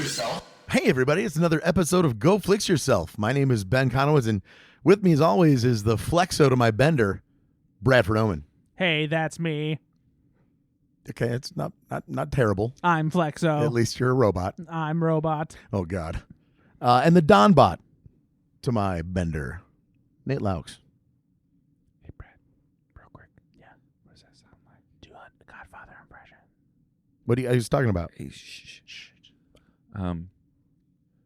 yourself. Hey everybody, it's another episode of Go Flix Yourself. My name is Ben Conowitz, and with me as always is the flexo to my bender, Bradford Oman. Hey, that's me. Okay, it's not terrible. I'm Flexo. At least you're a robot. I'm Robot. Oh God. And the Donbot to my bender, Nate Laux. Hey, Brad, real quick. Yeah, what does that sound like? Do a Godfather impression. What are you talking about? Hey, shh.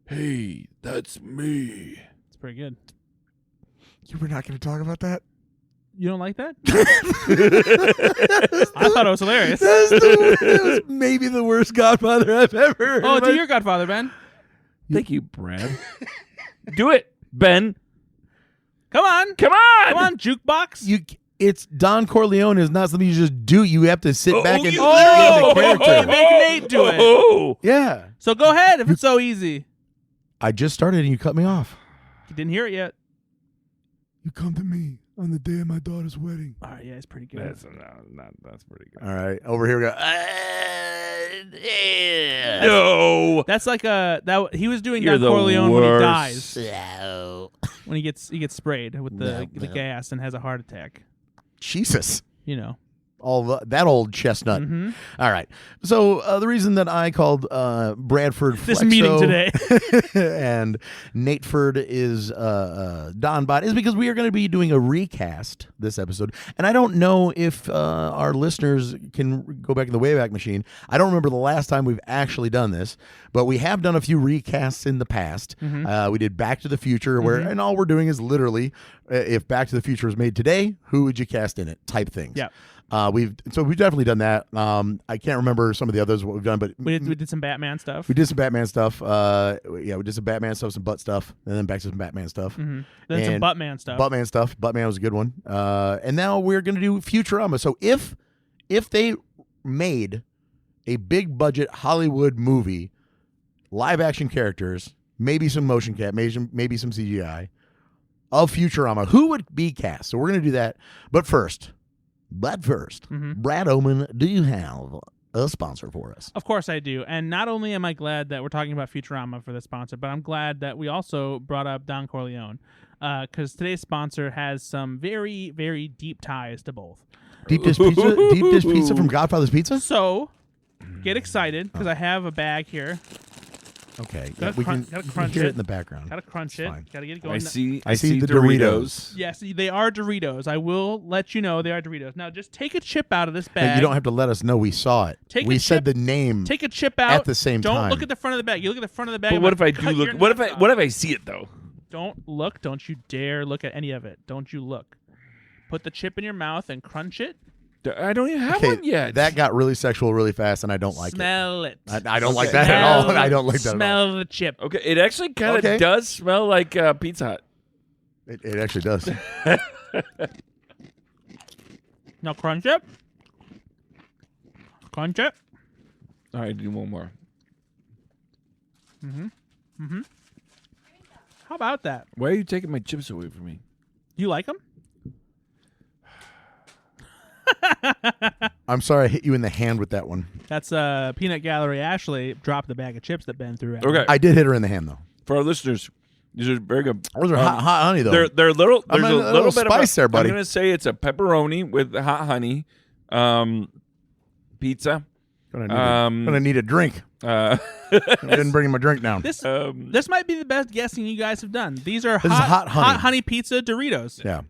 Hey, that's me. It's pretty good. You were not going to talk about that? You don't like that? I thought it was hilarious. That was maybe the worst Godfather I've ever heard. Oh, do your Godfather, Ben. Thank you, Brad. Do it, Ben. Come on. Come on, Jukebox. It's Don Corleone is not something you just do. You have to sit back and you the character. Make Nate do it. Oh. Yeah. So go ahead if it's so easy. I just started and you cut me off. You didn't hear it yet. You come to me on the day of my daughter's wedding. All right, yeah, it's pretty good. That's pretty good. All right, over here we go. No. That's like he was doing You're Don the Corleone when he worst. dies. When he gets sprayed with the gas and has a heart attack. Jesus. You know. That old chestnut. Mm-hmm. All right. So the reason that I called Bradford this Flexo meeting today and Nateford is Donbot is because we are going to be doing a recast this episode. And I don't know if our listeners can go back in the Wayback Machine. I don't remember the last time we've actually done this, but we have done a few recasts in the past. Mm-hmm. We did Back to the Future, and all we're doing is literally, if Back to the Future was made today, who would you cast in it type things. Yeah. We've definitely done that. I can't remember some of the others what we've done, but we did some Batman stuff. We did some Batman stuff. We did some Batman stuff, some butt stuff, and then back to some Batman stuff. Mm-hmm. Then some Buttman stuff. Buttman stuff. Buttman was a good one. And now we're going to do Futurama. So if they made a big budget Hollywood movie, live action characters, maybe some motion cap, maybe some CGI of Futurama, who would be cast? So we're going to do that. But first, Brad Oman, do you have a sponsor for us? Of course I do. And not only am I glad that we're talking about Futurama for the sponsor, but I'm glad that we also brought up Don Corleone because today's sponsor has some very, very deep ties to both. Deep dish pizza from Godfather's Pizza? So get excited because I have a bag here. Okay, we can crunch hear it in the background. Gotta crunch it. Fine. Gotta get it going. I see the Doritos. Yes, they are Doritos. I will let you know they are Doritos. Now, just take a chip out of this bag. Hey, you don't have to let us know we saw it. We said the name. Take a chip out at the same time. Don't look at the front of the bag. You look at the front of the bag. But what if I do look? What if I see it though? Don't look. Don't you dare look at any of it. Don't you look. Put the chip in your mouth and crunch it. I don't even have one yet. That got really sexual really fast, and I don't like Smell it. I don't like that at all. I don't like that at all. Smell the chip. Okay, it actually kind of does smell like Pizza Hut. It actually does. Now crunch it. Crunch it. All right, do one more. How about that? Why are you taking my chips away from me? You like them? I'm sorry I hit you in the hand with that one. That's Peanut Gallery Ashley dropped the bag of chips that Ben threw at Okay. me. I did hit her in the hand, though. For our listeners, these are very good. Those are hot honey, though. They're little. There's I'm a little bit spice of there, buddy. I'm gonna say it's a pepperoni with hot honey, pizza. Gonna need a drink. I didn't bring him a drink down. This might be the best guessing you guys have done. These are hot honey pizza Doritos. Yeah.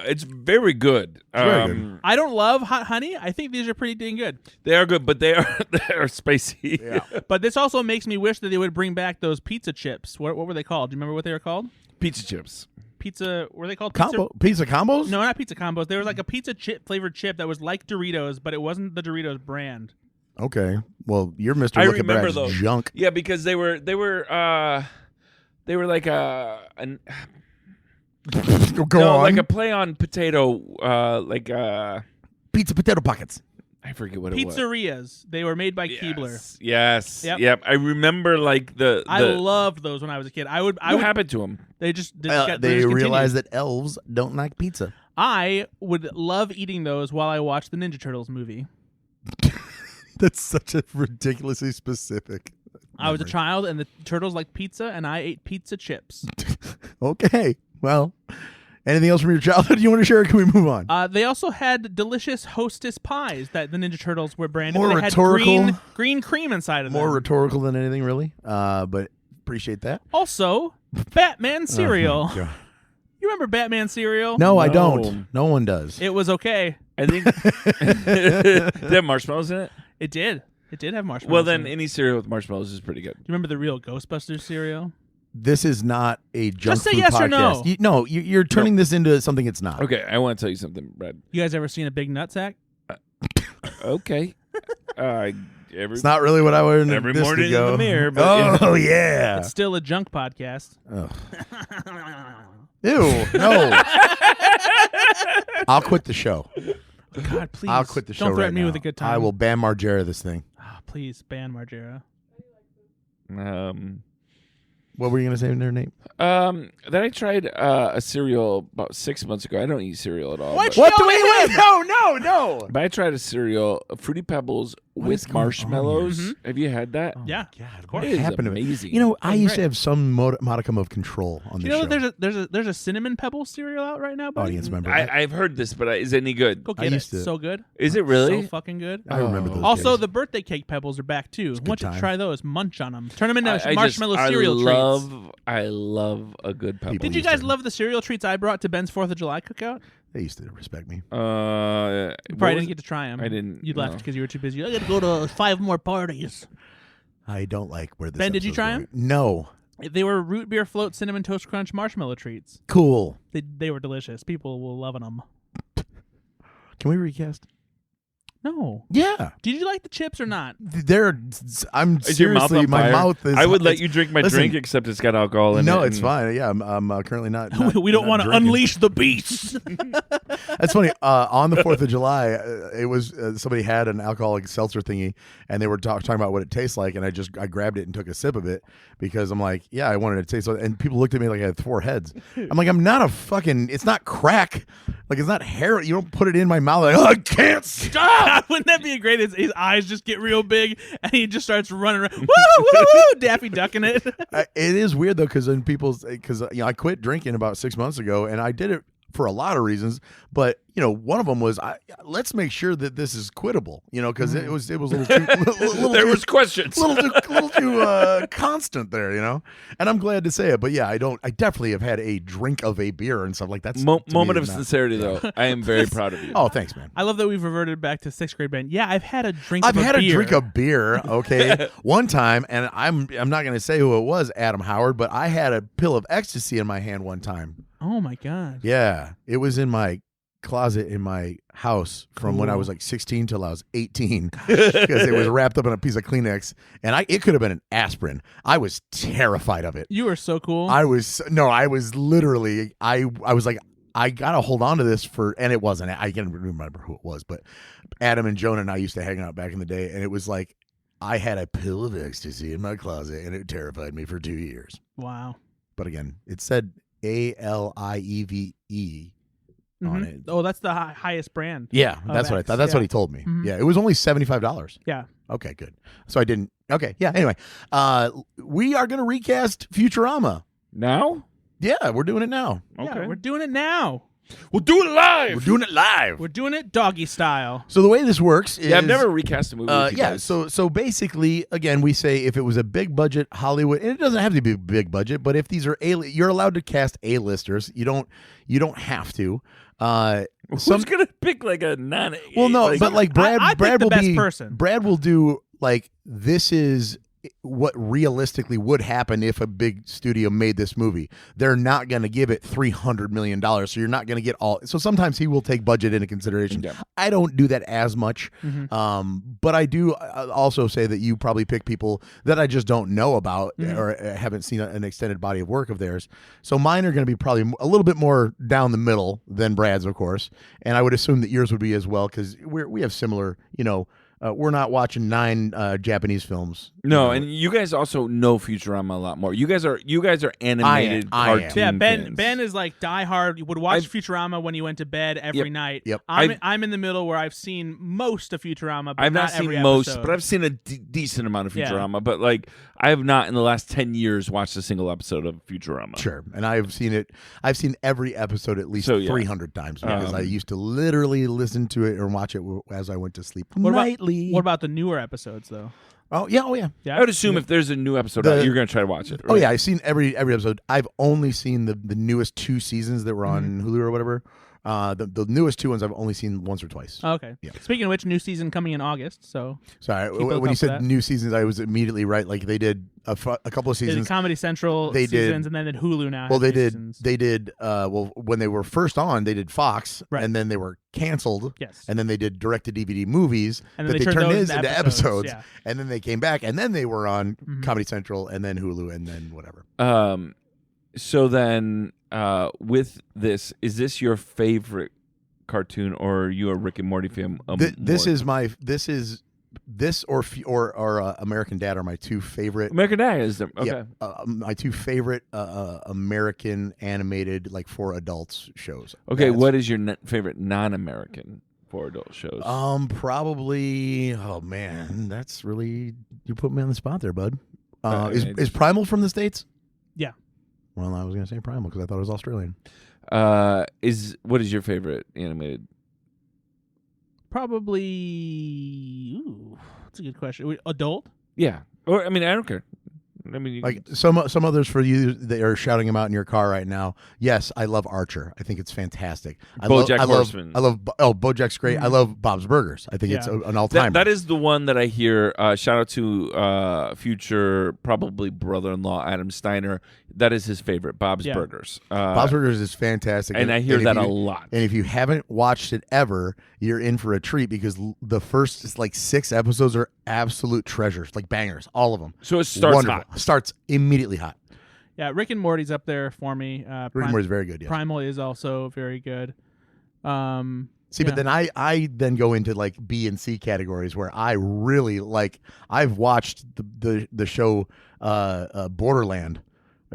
It's very good. Very good. I don't love hot honey. I think these are pretty dang good. They are good, but they are spicy. Yeah. But this also makes me wish that they would bring back those pizza chips. What were they called? Do you remember what they were called? Pizza chips. Pizza. Were they called pizza combos? No, not pizza combos. There was like a pizza chip flavored chip that was like Doritos, but it wasn't the Doritos brand. Okay. Well, you're Mr. I Look at remember Brad's those. junk. Yeah, because they were like an Go on. like a play on potato, pizza potato pockets. I forget what it was. Pizzerias. They were made by Keebler. Yes. Yep. I remember like the I loved those when I was a kid. What happened to them? They just they realized that elves don't like pizza. I would love eating those while I watched the Ninja Turtles movie. That's such a ridiculously specific I was a memory. child, and the turtles liked pizza, and I ate pizza chips. Okay. Well, anything else from your childhood you want to share? Or can we move on? They also had delicious Hostess pies that the Ninja Turtles were branded. More They had rhetorical. green cream inside of More them. rhetorical than anything, really. But appreciate that. Also, Batman cereal. Oh, my God. You remember Batman cereal? No, I No. don't. No one does. It was okay. I think did it have marshmallows in it? It did. It did have marshmallows. Well, then in it. any cereal with marshmallows is pretty good. Do you remember the real Ghostbusters cereal? This is not a junk Just say food yes or podcast. no. You're turning this into something it's not. Okay, I want to tell you something, Brad. You guys ever seen a big nutsack? Okay. It's not really what I wanted Every this morning to go. in the mirror, but oh, yeah. It's still a junk podcast. Ugh. Ew, no. I'll quit the show. God, please. I'll quit the show Don't threaten right me now. with a good time. I will ban Margera this thing. Ah, please ban Margera. What were you going to say in their name? Then I tried a cereal about 6 months ago. I don't eat cereal at all. What? But, What do Yell we at win? him! No. but I tried a cereal, Fruity Pebbles What is with going on marshmallows. here? Have you had that? Yeah. God, of what course. It is happened to me? amazing. You know, I Oh, used to great. have some modicum of control on Do this you know show. that there's a cinnamon pebble cereal out right now, buddy? Audience member. I've heard this, but is it any good? Go I get it. used to- So good. Is it really? So fucking good. I remember those Also, days. the birthday cake pebbles are back too. good Why don't you time. try those? Munch on them. Turn them into I marshmallow just, cereal treats. I love a good pebble. People Did you used guys to- love the cereal treats I brought to Ben's 4th of July cookout? They used to respect me. You probably didn't get to try them. I didn't, You left no. because you were too busy. I got to go to 5 more parties. I don't like where this Ben, did you episode's try going. No. They were root beer float cinnamon toast crunch marshmallow treats. Cool. They were delicious. People will love them. Can we recast? No. Yeah. Did you like the chips or not? I'm Is your mouth seriously, on my fire? mouth is. I would let it's- you drink my listen, drink, except it's got alcohol in it. No, it's and- fine. Yeah, I'm currently not. We don't want to unleash the beast. That's funny. On the 4th of July, it was somebody had an alcoholic seltzer thingy, and they were talking about what it tastes like, and I grabbed it and took a sip of it because I'm like, yeah, I wanted it to taste. And people looked at me like I had 4 heads. I'm like, I'm not a fucking. It's not crack. Like it's not heroin. You don't put it in my mouth like, oh, I can't stop. Wouldn't that be great? His eyes just get real big, and he just starts running around. Woo, woo, woo, Daffy ducking it. It is weird though, because I quit drinking about 6 months ago, and I did it for a lot of reasons. But one of them was let's make sure that this is quittable. Because it was a little too, There was questions. little too constant there. And I'm glad to say it. But yeah, I definitely have had a drink of a beer and stuff like that. Moment of sincerity, though. I am very proud of you. Oh, thanks, man. I love that we've reverted back to 6th grade, Ben. Yeah, I've had a drink. I've of had a beer. a drink of beer, okay, one time, and I'm not going to say who it was, Adam Howard, but I had a pill of ecstasy in my hand one time. Oh my god. Yeah, it was in my closet in my house from when I Cool. was like 16 till I was 18 because it was wrapped up in a piece of Kleenex, and it could have been an aspirin. I was terrified of it. You were so cool. I was literally I was like, I gotta hold on to this and it wasn't. I can't remember who it was, but Adam and Jonah and I used to hang out back in the day, and it was like I had a pill of ecstasy in my closet, and it terrified me for 2 years. Wow. But again, it said ALIEVE on it. Oh, that's the highest brand. Yeah, Of that's what I X, thought. That's yeah. what he told me. Mhm. Yeah, it was only $75. Yeah. Okay, good. So I didn't. Okay, yeah. Anyway, we are going to recast Futurama. Now? Yeah, we're doing it now. Okay. Yeah, we're doing it now. We'll do it live. We're doing it live. We're doing it doggy style. So the way this works is, Yeah, I've never recast a movie. with you yeah. guys. So basically, again, we say if it was a big budget Hollywood, and it doesn't have to be a big budget, but if these are you're allowed to cast A-listers. You don't have to. Who's gonna pick like a non? Well, no, but like Brad, I picked Brad the will best be person. Brad will do like this is what realistically would happen if a big studio made this movie. They're not going to give it $300 million, so you're not going to get all. So sometimes he will take budget into consideration. Yeah. I don't do that as much, but I do also say that you probably pick people that I just don't know about or haven't seen an extended body of work of theirs. So mine are going to be probably a little bit more down the middle than Brad's, of course, and I would assume that yours would be as well because we have similar, we're not watching 9 Japanese films. No, and you guys also know Futurama a lot more. You guys are animated I am. cartoon Yeah, Ben. fans. Ben is like diehard. You would watch Futurama when you went to bed every night. Yep. I'm in the middle where I've seen most of Futurama, but I've not every seen most, episode. but I've seen a decent amount of Yeah. Futurama. But like, I have not in the last 10 years watched a single episode of Futurama. Sure, and I've seen every episode at least 300 times because I used to literally listen to it or watch it as I went to sleep nightly. What about the newer episodes though? Oh yeah. Yeah, I would assume if there's a new episode out, you're going to try to watch it. Right? Oh yeah, I've seen every episode. I've only seen the newest 2 seasons that were on Hulu or whatever. The newest 2 ones I've only seen once or twice. Oh, okay. Yeah. Speaking of which, new season coming in August. So Sorry, Keep a when lookout you for said that. new seasons, I was immediately right. Like they did a couple of they did seasons. Comedy Central They did- seasons, and then at Hulu now. Well, has they new did. seasons. They did. Well, when they were first on, they did Fox, Right. and then they were canceled. Yes. And then they did direct-to-DVD movies And then that they they turned turned those into into episodes. episodes, And then they came back, and then they were on Mm-hmm. Comedy Central, and then Hulu, and then whatever. So then, with this, is this your favorite cartoon, or are you a Rick and Morty fan? This or American Dad are my 2 favorite. American Dad is the, okay. Yeah, my 2 favorite American animated for adults shows. Okay, That's- what is your favorite non-American for adult shows? Probably. Oh man, that's really you put me on the spot there, bud. Okay. Is Primal from the States? Yeah. Well, I was gonna say Primal because I thought it was Australian. What is your favorite animated? Probably. Ooh, that's a good question. Adult? Yeah, or I mean, I don't care. I mean, Like some others for you that are shouting them out in your car right now. Yes, I love Archer. I think it's fantastic. BoJack Horseman. I love BoJack's great. I love Bob's Burgers. I think it's Yeah. an all-timer. that is the one that I hear. Shout out to future probably brother-in-law Adam Steiner. That is his favorite, Bob's Yeah. Burgers. Bob's Burgers is fantastic, and I hear if that you- a lot. And if you haven't watched it ever, you're in for a treat because the first 6 episodes are absolute treasures, like bangers, all of them. So it starts Wonderful. hot. Starts immediately hot. Yeah, Rick and Morty's up there for me. Rick and Morty's very good. Yes. Primal is also very good. See, but then I then go into B and C categories where I really like. I've watched the show Borderland.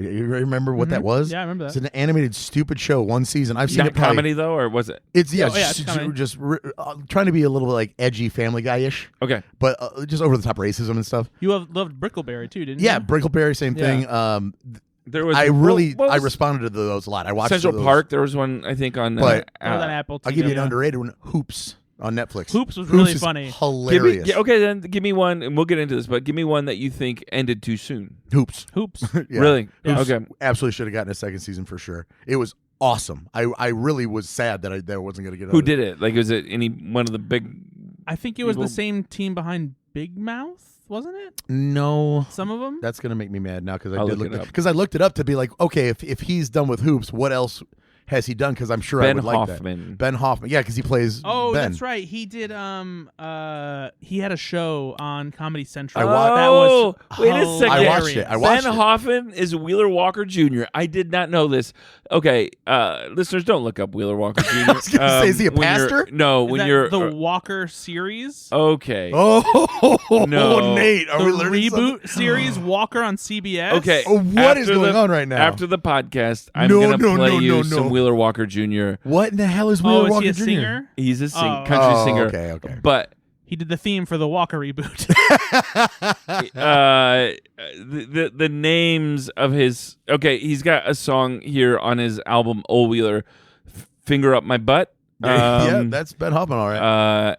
You remember what that was? Yeah, I remember that. It's an animated stupid show. 1 season. I've seen Not it probably- comedy though, or was it? It's it's comedy. just trying to be a little edgy Family Guy-ish, Okay. but just over the top racism and stuff. You loved Brickleberry too, didn't Yeah, you? Brickleberry, same Yeah. thing. There was. I really what was responded to those a lot. I watched Central those. Park. There was one I think on. But- Or on Apple I'll TV. give you an yeah. underrated one. Hoops on Netflix. Hoops was really is funny. Hilarious. Okay, then give me one, and we'll get into this. But give me one that you think ended too soon. Hoops. Hoops. Yeah. Really? Yeah. Okay. Absolutely should have gotten a 2nd season for sure. It was awesome. I really was sad that I wasn't going to get. Who did it? Like, was it any one of the big? I think it was People- the same team behind Big Mouth, wasn't it? No. Some of them. That's gonna make me mad now because I'll I did look it look up. because I looked it up to be like, okay, if he's done with Hoops, what else has he done? Because I'm sure I Ben would like Hoffman. that. Ben Hoffman, yeah, because he plays. Oh, Ben. that's right. He did. He had a show on Comedy Central. I wa- that was wait a second. I watched it. I watched Ben it. Hoffman is Wheeler Walker Jr. I did not know this. Okay, listeners, don't look up Wheeler Walker Jr. I was gonna say, is he a when you're- pastor? No, Is when that you're the Walker series. okay. Oh No. Nate, are the we learning reboot something? series Walker on CBS. Okay. Oh, what is after going on right now? After the podcast, I'm No, going to no, play no, you no, some no. Wheeler Walker Jr. What in the hell is Oh, Wheeler is Walker he a Jr.? singer? He's a Oh. country Oh, singer. okay. But He did the theme for the Walker reboot. the names of his he's got a song here on his album Old Wheeler, Finger Up My Butt. Yeah, that's Ben Hoffman, all right.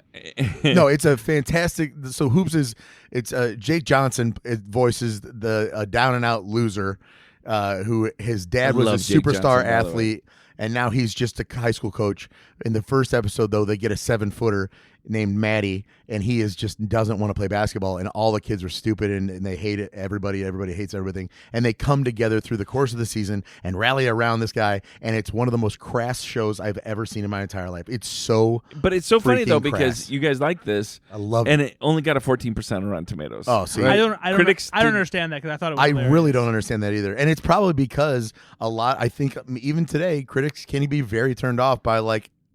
No, it's a fantastic. So Hoops it's Jake Johnson voices the down and out loser, who his dad I was a love Jake superstar Johnson, by the way. athlete, and now he's just a high school coach. In the first episode, though, they get a 7-footer named Maddie, and he doesn't want to play basketball, and all the kids are stupid and they hate it. Everybody hates everything, and they come together through the course of the season and rally around this guy, and it's one of the most crass shows I've ever seen in my entire life. It's so But it's so funny though freaking because crass. you guys like this, I love and it. it only got a 14% on Rotten Tomatoes. Oh, see, I don't Critics did- understand that because I thought it was I hilarious. really don't understand that either. And it's probably because I think even today, critics can be very turned off by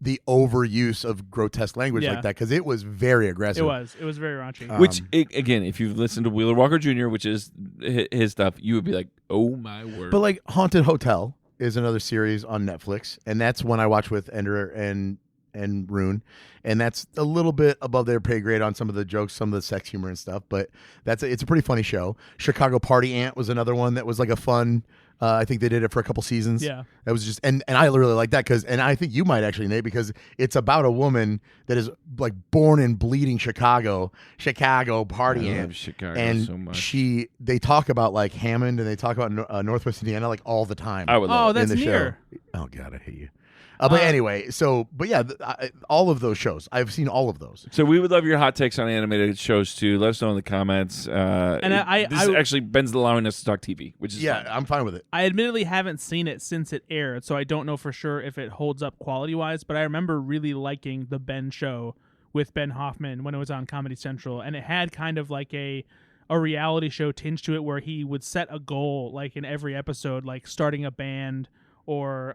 the overuse of grotesque language like that, because it was very aggressive. It was very raunchy. Which again, if you've listened to Wheeler Walker Jr., which is his stuff, you would be like, oh my word. But like Haunted Hotel is another series on Netflix, and that's one I watch with Ender and Rune, and that's a little bit above their pay grade on some of the jokes, some of the sex humor and stuff, but it's a pretty funny show. Chicago Party Ant was another one that was like a fun. I think they did it for a couple seasons. Yeah, that was just and I really like that and I think you might actually, Nate, because it's about a woman that is like born and bleeding Chicago Party Ant, Chicago and so much. they talk about like Hammond and they talk about Northwest Indiana like all the time. I would love that's in the near. show. Oh God, I hate you. But anyway, but yeah, all of those shows, I've seen all of those. So we would love your hot takes on animated shows too. Let us know in the comments. And this is actually Ben's allowing us to talk TV, which is fun. I'm fine with it. I admittedly haven't seen it since it aired, so I don't know for sure if it holds up quality-wise, but I remember really liking the Ben show with Ben Hoffman when it was on Comedy Central, and it had kind of like a reality show tinge to it where he would set a goal like in every episode, like starting a band or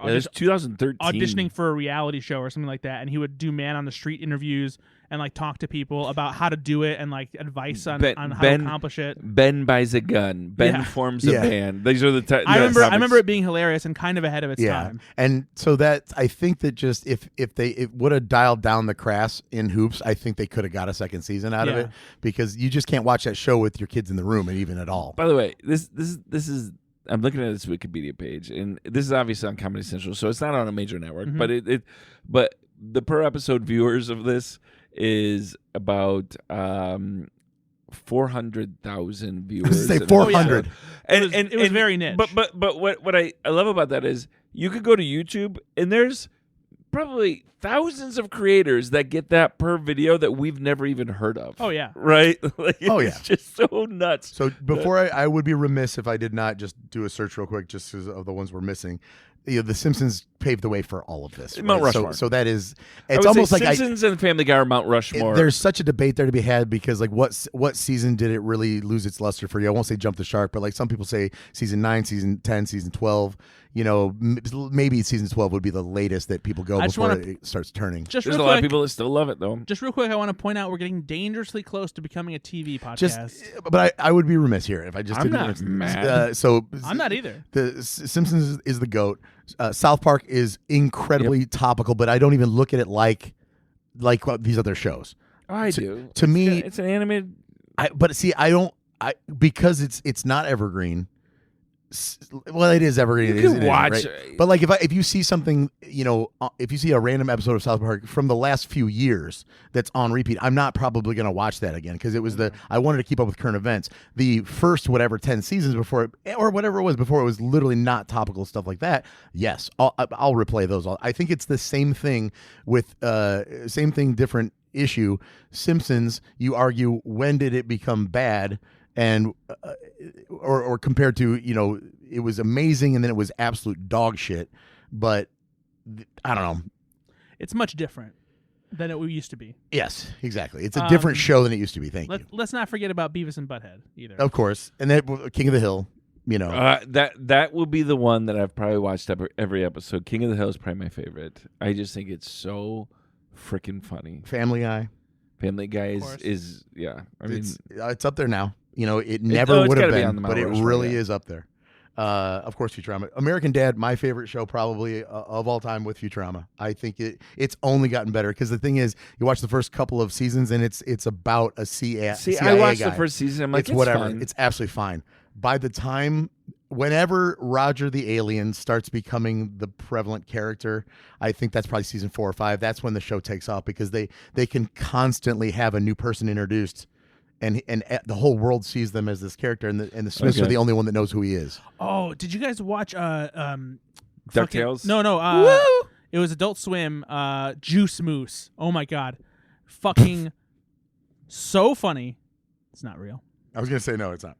it's 2013 auditioning for a reality show or something like that, and he would do man on the street interviews and like talk to people about how to do it and like advice on how to accomplish it. Ben buys a gun. Ben forms a band. These are the I remember it being hilarious and kind of ahead of its time. And so that I think that just if it would have dialed down the crass in Hoops, I think they could have got a second season out of it, because you just can't watch that show with your kids in the room and even at all. By the way, this is. I'm looking at this Wikipedia page, and this is obviously on Comedy Central, so it's not on a major network. Mm-hmm. But the per episode viewers of this is about 400,000 viewers. Say 400, it was very niche. But what I love about that is you could go to YouTube, and there's probably thousands of creators that get that per video that we've never even heard of. Oh yeah, right? It's just so nuts. So before I would be remiss if I did not just do a search real quick, just because of the ones we're missing. The Simpsons paved the way for all of this. Mount Rushmore. So that is, it's almost like Simpsons and Family Guy are Mount Rushmore. There's such a debate there to be had, because like what season did it really lose its luster for you? I won't say jump the shark, but like some people say season 9, season 10, season 12. You know, maybe season 12 would be the latest that people go before it starts turning. There's a lot of people that still love it, though. Just real quick, I want to point out we're getting dangerously close to becoming a TV podcast. But I would be remiss here if I just I'm didn't. not mad. I'm not either. The Simpsons is the GOAT. South Park is incredibly topical, but I don't even look at it like these other shows. I do. To me, it's an animated. But see, I don't. Because it's not evergreen. Well, it is evergreen. You can watch, right? But like if you see something, if you see a random episode of South Park from the last few years that's on repeat, I'm not probably going to watch that again, because it was I wanted to keep up with current events. The first 10 seasons before or whatever it was before, it was literally not topical stuff like that. Yes, I'll replay those. I think it's the same thing with different issue. Simpsons, you argue, when did it become bad? And or compared to, it was amazing and then it was absolute dog shit. But I don't know. It's much different than it used to be. Yes, exactly. It's a different show than it used to be. Thank you. Let's not forget about Beavis and Butthead either. Of course. And then King of the Hill, that will be the one that I've probably watched every episode. King of the Hill is probably my favorite. I just think it's so freaking funny. Family Guy. Family Guy is yeah. I mean, it's up there now. It never would have been, but it really is up there. Of course, Futurama. American Dad, my favorite show probably of all time with Futurama. I think it's only gotten better, because the thing is, you watch the first couple of seasons and it's about a CIA I watched guy. the first season. I'm like, it's whatever. Fine. It's absolutely fine. By the time, whenever Roger the alien starts becoming the prevalent character, I think that's probably season 4 or 5. That's when the show takes off, because they can constantly have a new person introduced. And the whole world sees them as this character, and the Smiths are the only one that knows who he is. Oh, did you guys watch DuckTales? No. It was Adult Swim. Juice Moose. Oh my God, fucking so funny. It's not real. I was gonna say no, it's not,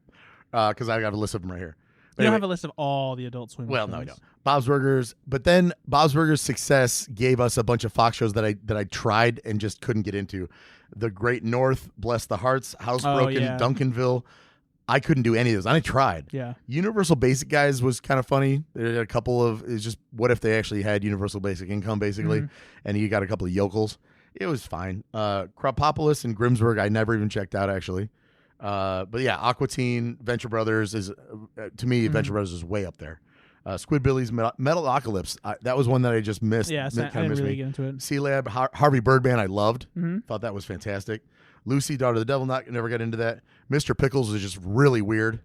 because I got a list of them right here. You don't have a list of all the Adult Swim. Well, shows. no, I don't. Bob's Burgers, but then Bob's Burgers' success gave us a bunch of Fox shows that I tried and just couldn't get into. The Great North, Bless the Hearts, Housebroken, Duncanville. I couldn't do any of those. I tried. Yeah. Universal Basic Guys was kind of funny. There are a couple of, it's just what if they actually had universal basic income, basically, and you got a couple of yokels. It was fine. Krapopolis and Grimsburg, I never even checked out, actually. But yeah, Aqua Teen, Venture Brothers is, to me, Venture Brothers is way up there. Squidbillies, Metalocalypse, that was one that I just missed. Yeah, so I didn't really get into it. C-Lab, Harvey Birdman, I loved. Thought that was fantastic. Lucy, Daughter of the Devil, never got into that. Mr. Pickles was just really weird.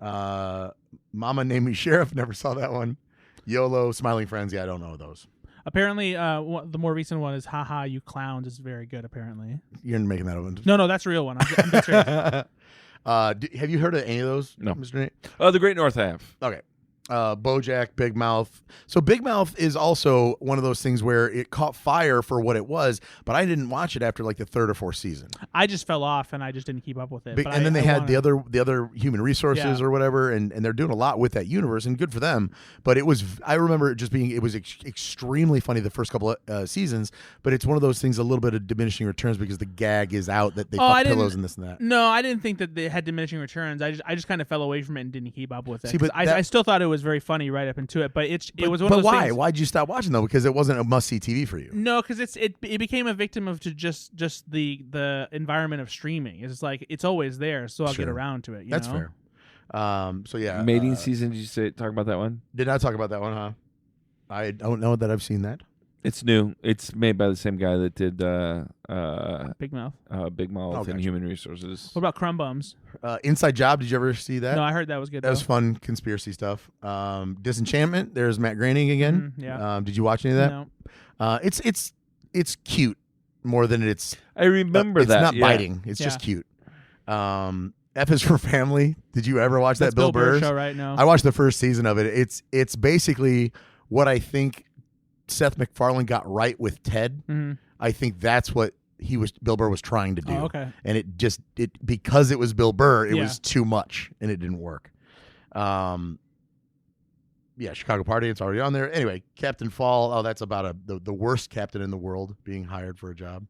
Mama Named Me Sheriff, never saw that one. YOLO, Smiling Friends, I don't know those. Apparently, the more recent one is Haha, You Clowns is very good, apparently. You're making that up. No, that's a real one. I'm dead serious. Have you heard of any of those? No. Mr. Nate? The Great North have. Okay. BoJack, Big Mouth. So Big Mouth is also one of those things where it caught fire for what it was, but I didn't watch it after like the third or fourth season. I just fell off and I just didn't keep up with it. And then they had the other human resources or whatever, and they're doing a lot with that universe, and good for them. But I remember it just being, it was extremely funny the first couple of seasons, but it's one of those things, a little bit of diminishing returns because the gag is out that they fuck pillows and this and that. No, I didn't think that they had diminishing returns. I just kind of fell away from it and didn't keep up with it. See, but I still thought it was very funny right up into it, but it was one of those why? things. Why'd you stop watching though? Because it wasn't a must-see TV for you. No, because it became a victim of just the environment of streaming. It's like it's always there, so I'll get around to it. That's know? fair. So yeah, Mating Season. Did you talk about that one? Did not talk about that one, huh? I don't know that I've seen that. It's new. It's made by the same guy that did Big Mouth. Big Mouth and Human Resources. What about Crumb Bums? Inside Job. Did you ever see that? No, I heard that was good. That was fun conspiracy stuff. Disenchantment. There's Matt Groening again. Yeah. Did you watch any of that? No. It's cute more than it's. I remember that. It's not biting. It's just cute. F is for Family. Did you ever watch that Bill Burr show? Right now, I watched the first season of it. It's basically what I think Seth MacFarlane got right with Ted. I think that's what Bill Burr was trying to do. Oh, okay. And it because it was Bill Burr, it was too much and it didn't work. Chicago Party, it's already on there. Anyway, Captain Fall. Oh, that's about the worst captain in the world being hired for a job.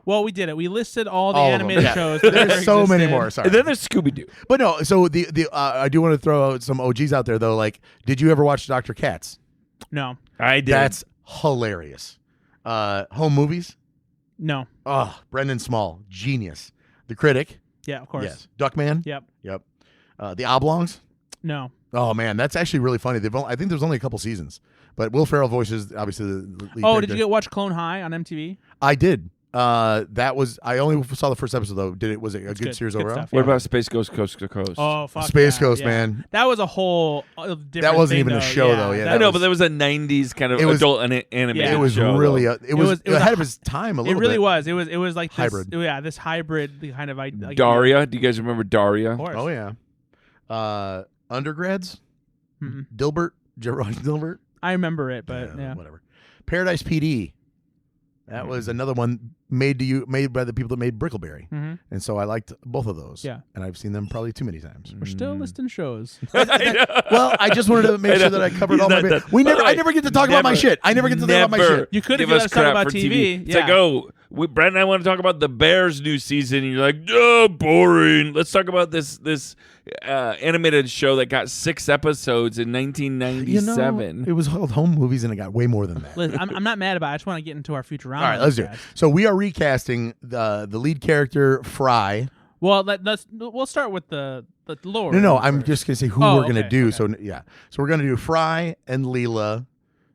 Well, we did it. We listed all the animated shows. There's so many more. Sorry. And then there's Scooby Doo. But no, so I do want to throw out some OGs out there though. Like, did you ever watch Dr. Katz? No, I did. That's hilarious. Home Movies? No. Oh, Brendan Small, genius. The Critic? Yeah, of course. Yes. Duckman? Yep. The Oblongs? No. Oh man, that's actually really funny. I think there's only a couple seasons, but Will Ferrell voices obviously the lead character. Did you watch Clone High on MTV? I did. I only saw the first episode though. Was it a good series good overall? stuff, What about Space Ghost Coast to Coast? Oh, fuck Space yeah, Ghost, yeah. man. That was a whole different That wasn't thing, even a though. show, though. Yeah, I know, but there was a '90s kind of adult animated Yeah. It was show. really though. it was ahead of its time a little It really bit. was. It was like Hybrid. This hybrid kind of idea. Daria. Do you guys remember Daria? Of course. Oh yeah. Undergrads? Mm-mm. Dilbert? Did you ever watch Dilbert? I remember it, but yeah. Whatever. Paradise PD. That was another one made by the people that made Brickleberry. And so I liked both of those. Yeah. And I've seen them probably too many times. We're still listing shows. Well, I just wanted to make sure that I covered all my bit. I never get to talk about my shit. I never get to talk about my shit. You could give if you us let us talk crap about for TV. It's like, Brad and I want to talk about the Bears' new season. And you're like, oh, boring. Let's talk about this animated show that got 6 episodes in 1997. It was called Home Movies, and it got way more than that. Listen, I'm not mad about it. I just want to get into our Futurama. All right, let's do it. So we are recasting the lead character Fry. Well, we'll start with the lore. No, I'm just gonna say who we're gonna do. Okay. So we're gonna do Fry and Leela.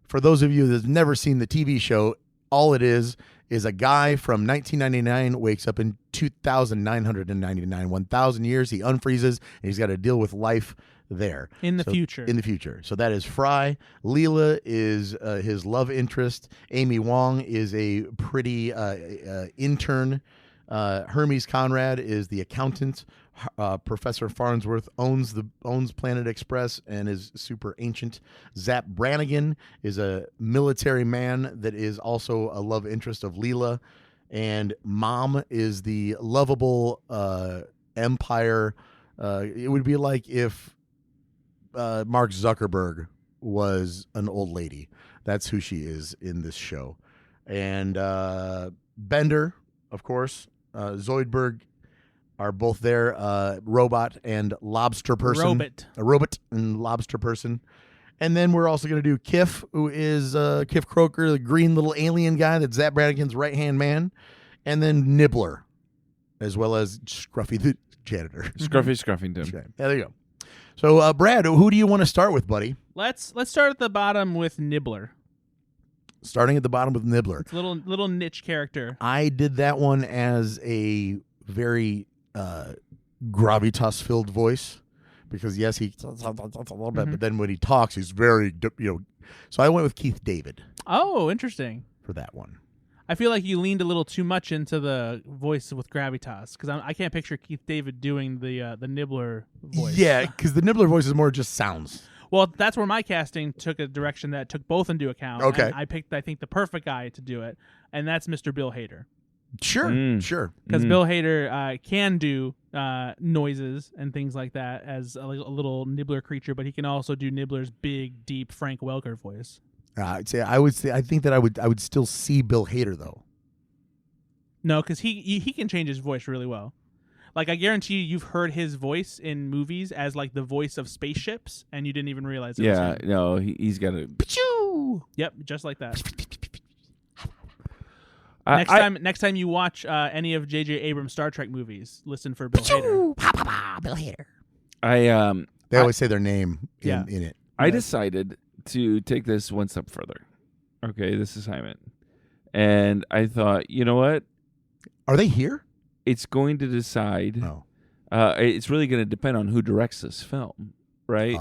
For those of you that've never seen the TV show, all it is a guy from 1999 wakes up in 2999, 1,000 years. He unfreezes, and he's got to deal with life there. In the future. In the future. So that is Fry. Leela is his love interest. Amy Wong is a pretty intern. Hermes Conrad is the accountant. Professor Farnsworth owns Planet Express and is super ancient. Zap Brannigan is a military man that is also a love interest of Leela. And Mom is the lovable empire. It would be like if Mark Zuckerberg was an old lady. That's who she is in this show. And Bender, of course, Zoidberg, are both there. Robot and lobster person. A robot and lobster person. And then we're also going to do Kif, who is Kif Kroker, the green little alien guy that's Zap Brannigan's right-hand man. And then Nibbler, as well as Scruffy the janitor. Scruffy Scruffington. Okay, there you go. So, Brad, who do you want to start with, buddy? Let's start at the bottom with Nibbler. Starting at the bottom with Nibbler. It's a little niche character. I did that one as a very gravitas-filled voice. Because, yes, he a little bit, but then when he talks, he's very, So I went with Keith David. Oh, interesting. For that one. I feel like you leaned a little too much into the voice with gravitas, because I can't picture Keith David doing the Nibbler voice. Yeah, because the Nibbler voice is more just sounds. Well, that's where my casting took a direction that took both into account. Okay. And I picked, I think, the perfect guy to do it, and that's Mr. Bill Hader. Sure. Because Bill Hader can do noises and things like that as a little Nibbler creature, but he can also do Nibbler's big, deep Frank Welker voice. I think that I would still see Bill Hader though. No, because he can change his voice really well. Like, I guarantee you've heard his voice in movies as like the voice of spaceships, and you didn't even realize it was him. No, he's got a. Yep, just like that. Next time you watch any of J.J. Abrams' Star Trek movies, listen for Bill Hader. Bill Hader. They always say their name in it. I decided to take this one step further. Okay, this assignment. And I thought, you know what? Are they here? It's going to decide. Oh. It's really going to depend on who directs this film, right?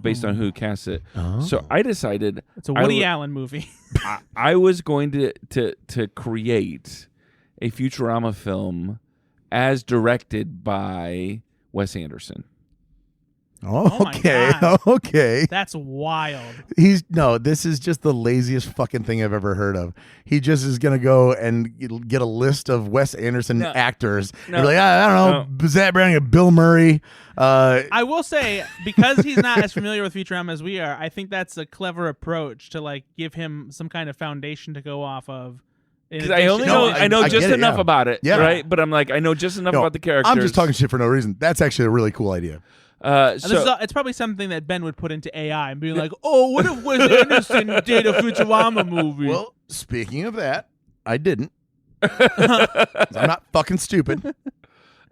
Based on who casts it. Oh. So I decided it's a Woody Allen movie. I was going to create a Futurama film as directed by Wes Anderson. Oh, okay. My God. Okay. That's wild. This is just the laziest fucking thing I've ever heard of. He just is going to go and get a list of Wes Anderson actors. And be like, I don't know, Zach Brannigan, Bill Murray. I will say, because he's not as familiar with Futurama as we are, I think that's a clever approach to like give him some kind of foundation to go off of. Because I know just enough about it, right? But I'm like, I know just enough about the characters. I'm just talking shit for no reason. That's actually a really cool idea. It's probably something that Ben would put into AI and be like, "Oh, what if Wes Anderson did a Futurama movie?" Well, speaking of that, I didn't. I'm not fucking stupid.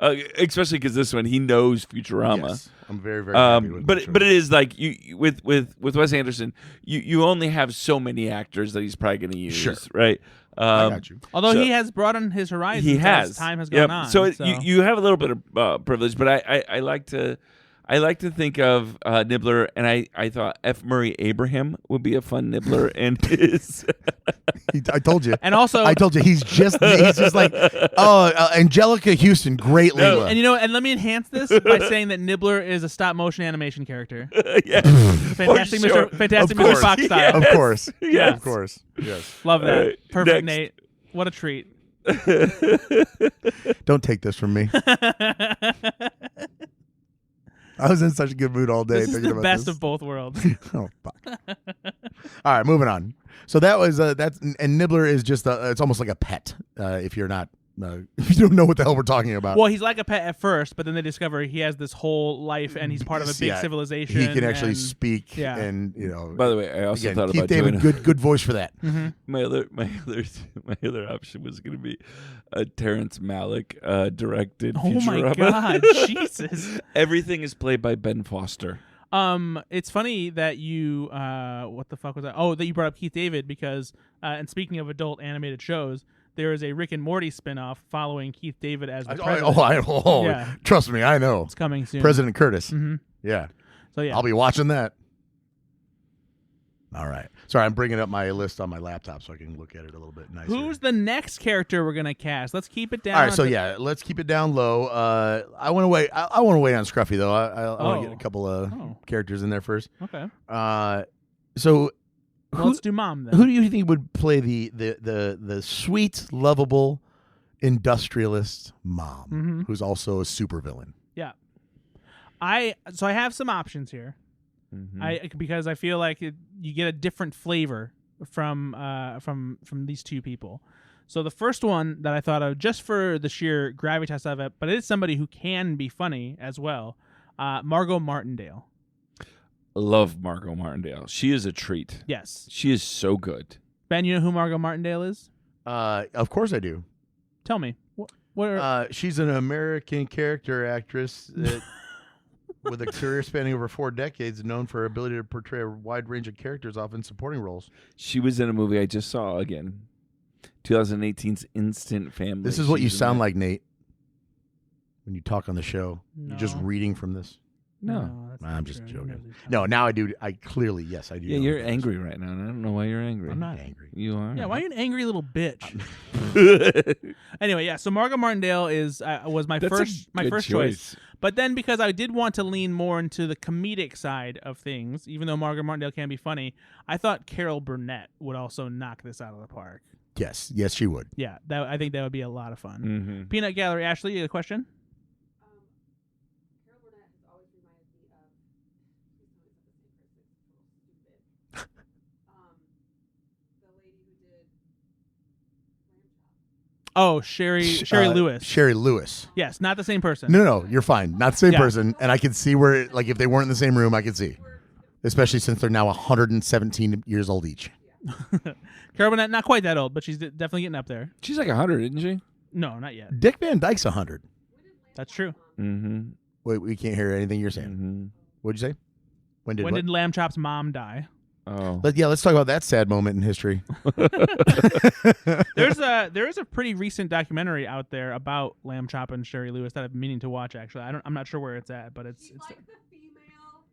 Especially because this one, he knows Futurama. Yes, I'm very, very happy with it. But it is like you with Wes Anderson, you only have so many actors that he's probably going to use, right? I got you. Although he has broadened his horizons as time has gone on. So you have a little bit of privilege, but I like to think of Nibbler, and I thought F. Murray Abraham would be a fun Nibbler, and his. I told you, and also I told you he's just like Angelica Houston, great Layla. And and let me enhance this by saying that Nibbler is a stop motion animation character. Yeah, fantastic, Fantastic Mr. Fox style. Of course, yeah, of course, yes. Love that. Right. Perfect, Next. Nate. What a treat. Don't take this from me. I was in such a good mood all day. This is thinking the about best this. of both worlds. Oh fuck! All right, moving on. So that was and Nibbler is just it's almost like a pet if you're not if you don't know what the hell we're talking about. Well, he's like a pet at first, but then they discover he has this whole life and he's part of a big civilization. He can actually speak. Yeah. And By the way, I also thought Keith about David, doing good voice for that. Mm-hmm. my other option was going to be a Terrence Malick directed Futurama. Oh my God, Jesus! Everything is played by Ben Foster. It's funny that you what the fuck was that? Oh, that you brought up Keith David because and speaking of adult animated shows, there is a Rick and Morty spinoff following Keith David as the president. Yeah. Trust me, I know. It's coming soon. President Curtis. Mm-hmm. Yeah. So yeah, I'll be watching that. All right. Sorry, I'm bringing up my list on my laptop so I can look at it a little bit nicer. Who's the next character we're gonna cast? Let's keep it down. All right, so let's keep it down low. I want to wait. I want to wait on Scruffy though. I want to get a couple of characters in there first. Okay. So let's do Mom then. Who do you think would play the sweet, lovable, industrialist mom, who's also a supervillain? Yeah. I have some options here. Because I feel like you get a different flavor from these two people. So the first one that I thought of, just for the sheer gravitas of it, but it is somebody who can be funny as well, Margot Martindale. Love Margot Martindale. She is a treat. Yes. She is so good. Ben, you know who Margot Martindale is? Of course I do. Tell me. What are, She's an American character actress that, with a career spanning over 4 decades, known for her ability to portray a wide range of characters, often supporting roles. She was in a movie I just saw again. 2018's Instant Family. This is what you She's in sound that. like, Nate, when you talk on the show. No. You're just reading from this. No. that's I'm not just true. joking. Nobody's No, telling now I do. I clearly, yes, I do. Yeah, know you're this. angry right now, and I don't know why you're angry. I'm not angry. You are. me. Yeah, why are you an angry little bitch? Anyway, yeah. So Margot Martindale was my That's first a good choice. choice. But then because I did want to lean more into the comedic side of things, even though Margot Martindale can be funny, I thought Carol Burnett would also knock this out of the park. Yes, she would. Yeah, I think that would be a lot of fun. Mm-hmm. Peanut Gallery, Ashley, you got a question? Carol Burnett has always reminded me of. The lady who did Lamb Chop. Oh, Sherry Lewis. Sherry Lewis. Yes, not the same person. No, you're fine. Not the same Yeah. person. And I can see where, like, if they weren't in the same room, I could see. Especially since they're now 117 years old each. Carol Burnett, not quite that old, but she's definitely getting up there. She's like 100, isn't she? No, not yet. Dick Van Dyke's 100. That's true. Mm-hmm. Wait, we can't hear anything you're saying. Mm-hmm. What'd you say? When did When what? did Lamb Chop's mom die? Oh. Let's talk about that sad moment in history. There is a pretty recent documentary out there about Lamb Chop and Sherry Lewis that I've been meaning to watch. Actually, I'm not sure where it's at, but it's She's like the female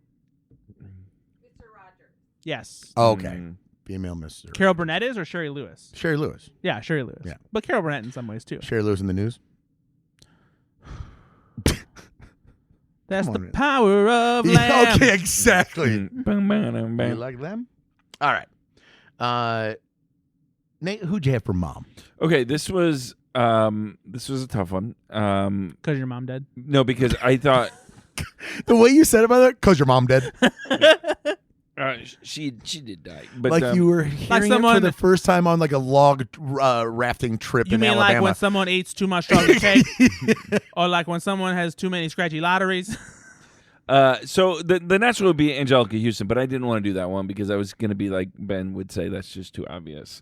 Mr. Rogers. yes. Oh, okay. Mm. Female Mr. Carol Burnett is or Sherry Lewis? Sherry Lewis. Yeah, Sherry Lewis. Yeah. But Carol Burnett in some ways too. Sherry Lewis in the news. That's Come the on, man. power of Yeah, Lamb. okay, exactly. Mm. You like them? All right. Nate, who'd you have for mom? Okay, this was a tough one. Because your mom dead. No, because I thought The way you said about it, because your mom dead. she did die, but Like you were hearing it for someone- the first time on like a log rafting trip You in mean Alabama. like when someone eats too much chocolate cake, or like when someone has too many scratchy lotteries? So the natural would be Angelica Houston, but I didn't want to do that one because I was going to be like Ben would say that's just too obvious.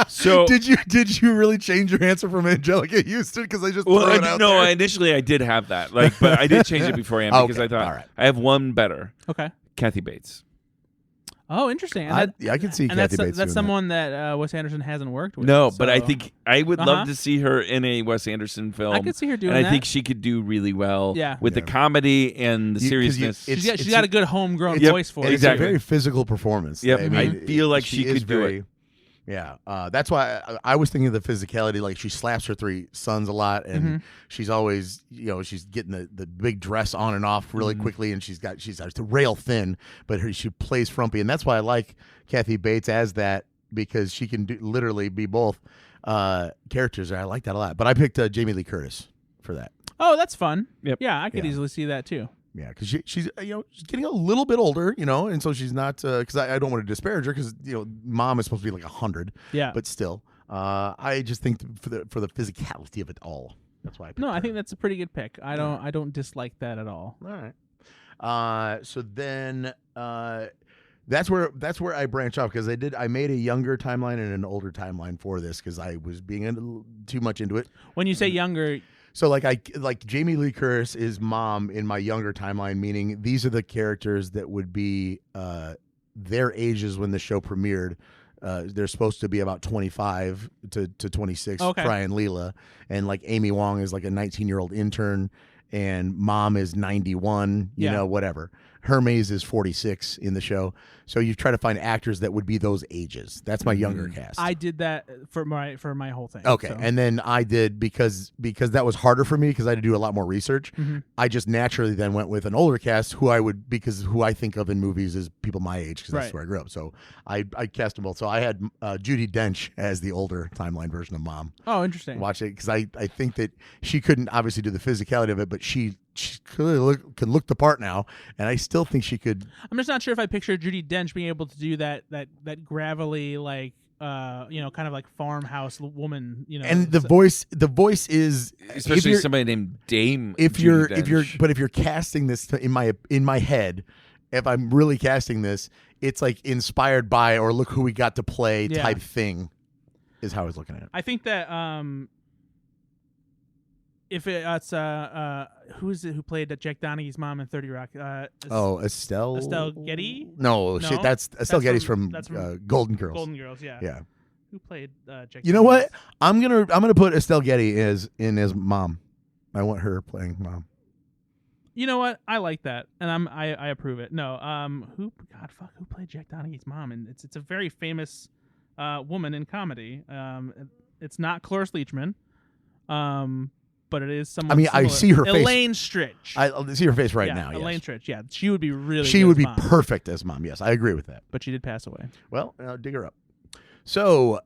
So did you really change your answer from Angelica Houston? Because I just threw it out there. initially I did have that, but I did change it beforehand because Okay, I thought all right. I have one better, Okay. Kathy Bates. Oh, interesting. And I can see and Kathy Bates that's doing someone that Wes Anderson hasn't worked with. No, but I so think I would Uh-huh. love to see her in a Wes Anderson film. I could see her doing and I that. think she could do really well Yeah. with the comedy and the 'Cause you- seriousness. it's- she's got a good homegrown Yep, voice for it. It's Exactly. a very physical performance. Yep, I mean, I feel like she is could do it. Yeah, that's why I was thinking of the physicality. Like she slaps her 3 sons a lot, and Mm-hmm. she's always, she's getting the big dress on and off Mm-hmm. really quickly, and she's rail thin, but she plays frumpy, and that's why I like Kathy Bates as that, because she can literally be both characters. And I like that a lot. But I picked Jamie Lee Curtis for that. Oh, that's fun. Yep. Yeah, I could Yeah. easily see that too. Yeah, because she's she's getting a little bit older, and so she's not because I don't want to disparage her because mom is supposed to be like 100, Yeah. but still, I just think for the physicality of it all, that's why I picked No, I her. think that's a pretty good pick. I don't dislike that at all. All right. So then that's where I branch off because I made a younger timeline and an older timeline for this because I was being a little too much into it. When you say younger, So like Jamie Lee Curtis is mom in my younger timeline, meaning these are the characters that would be their ages when the show premiered. They're supposed to be about 25 to 26, Okay. Fry and Leela, and like Amy Wong is like a 19-year-old intern, and mom is 91. Yeah. Whatever. Hermes is 46 in the show. So you try to find actors that would be those ages. That's my younger cast. I did that for my whole thing. Okay, so. and then I did because that was harder for me because I had to do a lot more research. Mhm. I just naturally then went with an older cast who I think of in movies as people my age because that's Right. where I grew up. So I cast them both. So I had Judi Dench as the older timeline version of mom. Oh, interesting. Watch it because I think that she couldn't obviously do the physicality of it, but she clearly can look the part now, and I still think she could. I'm just not sure if I picture Judi Dench being able to do that gravelly like kind of like farmhouse woman, And the voice is Especially if you're- somebody named Dame. if Judi you're Dench. if you're casting this in my head, if I'm really casting this, it's like inspired by or look who we got to play Yeah. type thing is how I was looking at it. I think that if it's who is it who played Jack Donaghy's mom in 30 Rock? Estelle Getty? No, shit, that's Estelle That's Getty's from- from, that's from Golden Girls. Golden Girls, yeah. Yeah. Who played Jack? You know what? Donaghy's- I'm gonna put Estelle Getty as mom. I want her playing mom. You know what? I like that, and I approve it. No, who played Jack Donaghy's mom? And it's a very famous woman in comedy. It's not Cloris Leachman, but it is someone. I mean, I similar. see her face. Elaine Stritch. I see her face right yeah, now. Elaine Yes. Stritch. Yeah, she would be really. She good would as be mom, perfect as mom. Yes, I agree with that. but she did pass away. Well, dig her up. So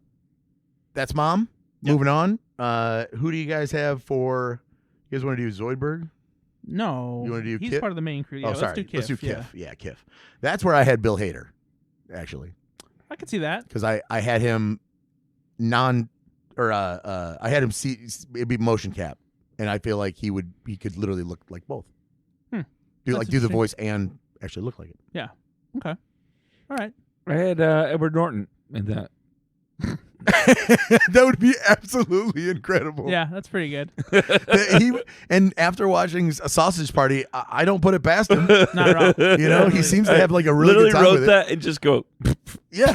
that's mom. Yep. Moving on. Who do you guys have for? You guys want to do Zoidberg? No, You wanna do he's Kif? part of the main crew. Yeah, oh, sorry. Let's do Kif. Kif. Yeah, Kif. That's where I had Bill Hader, actually, I could see that. because I had him I had him see it'd be motion cap, and I feel like he could literally look like both. That's Do the interesting. voice and actually look like it. Yeah. Okay. All right. I had Edward Norton in that. That would be absolutely incredible. Yeah, that's pretty good. And after watching A Sausage Party, I don't put it past him. Not at all. You know, he seems to have like a really Literally good time wrote with it. that and just go. Yeah,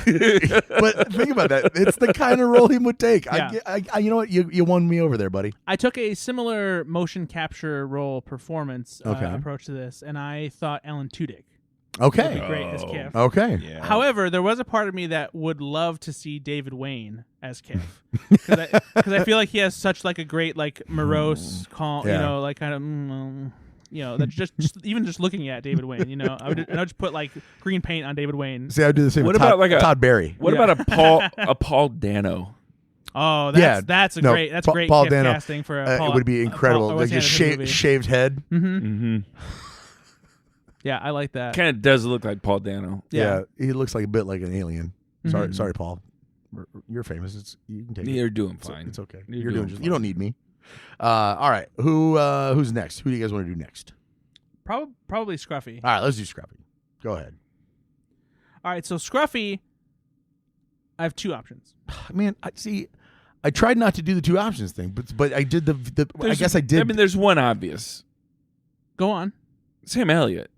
but think about that. It's the kind of role he would take. Yeah. I you know what? You won me over there, buddy. I took a similar motion capture role performance Okay. approach to this, and I thought Alan Tudyk Okay. would be great as Kif. Okay. Yeah. However, there was a part of me that would love to see David Wayne as Kif, because I feel like he has such like a great like morose, calm, Yeah. like kind of, that just even just looking at David Wayne, I would just put like green paint on David Wayne. See, I would do the same. What with about Todd, like a- Todd Berry? What Yeah. about a Paul Dano? Oh, Yeah, that's a no, great Paul Kif Dano, casting for a Paul, it would be incredible. Paul, Like a shaved head. Mm-hmm. Mm-hmm. Yeah, I like that. Kind of does look like Paul Dano. Yeah. He looks like a bit like an alien. Mhm. Sorry, Paul. You're famous. You can take it. You're doing It's- fine. It's okay. You're You're doing doing. fine. You don't need me. All right. Who's next? Who do you guys want to do next? Probably Scruffy. All right. Let's do Scruffy. Go ahead. All right, so Scruffy, I have two options. Man, I tried not to do the two options thing, but I did I guess I did. I mean, there's one obvious. Go on. Sam Elliott.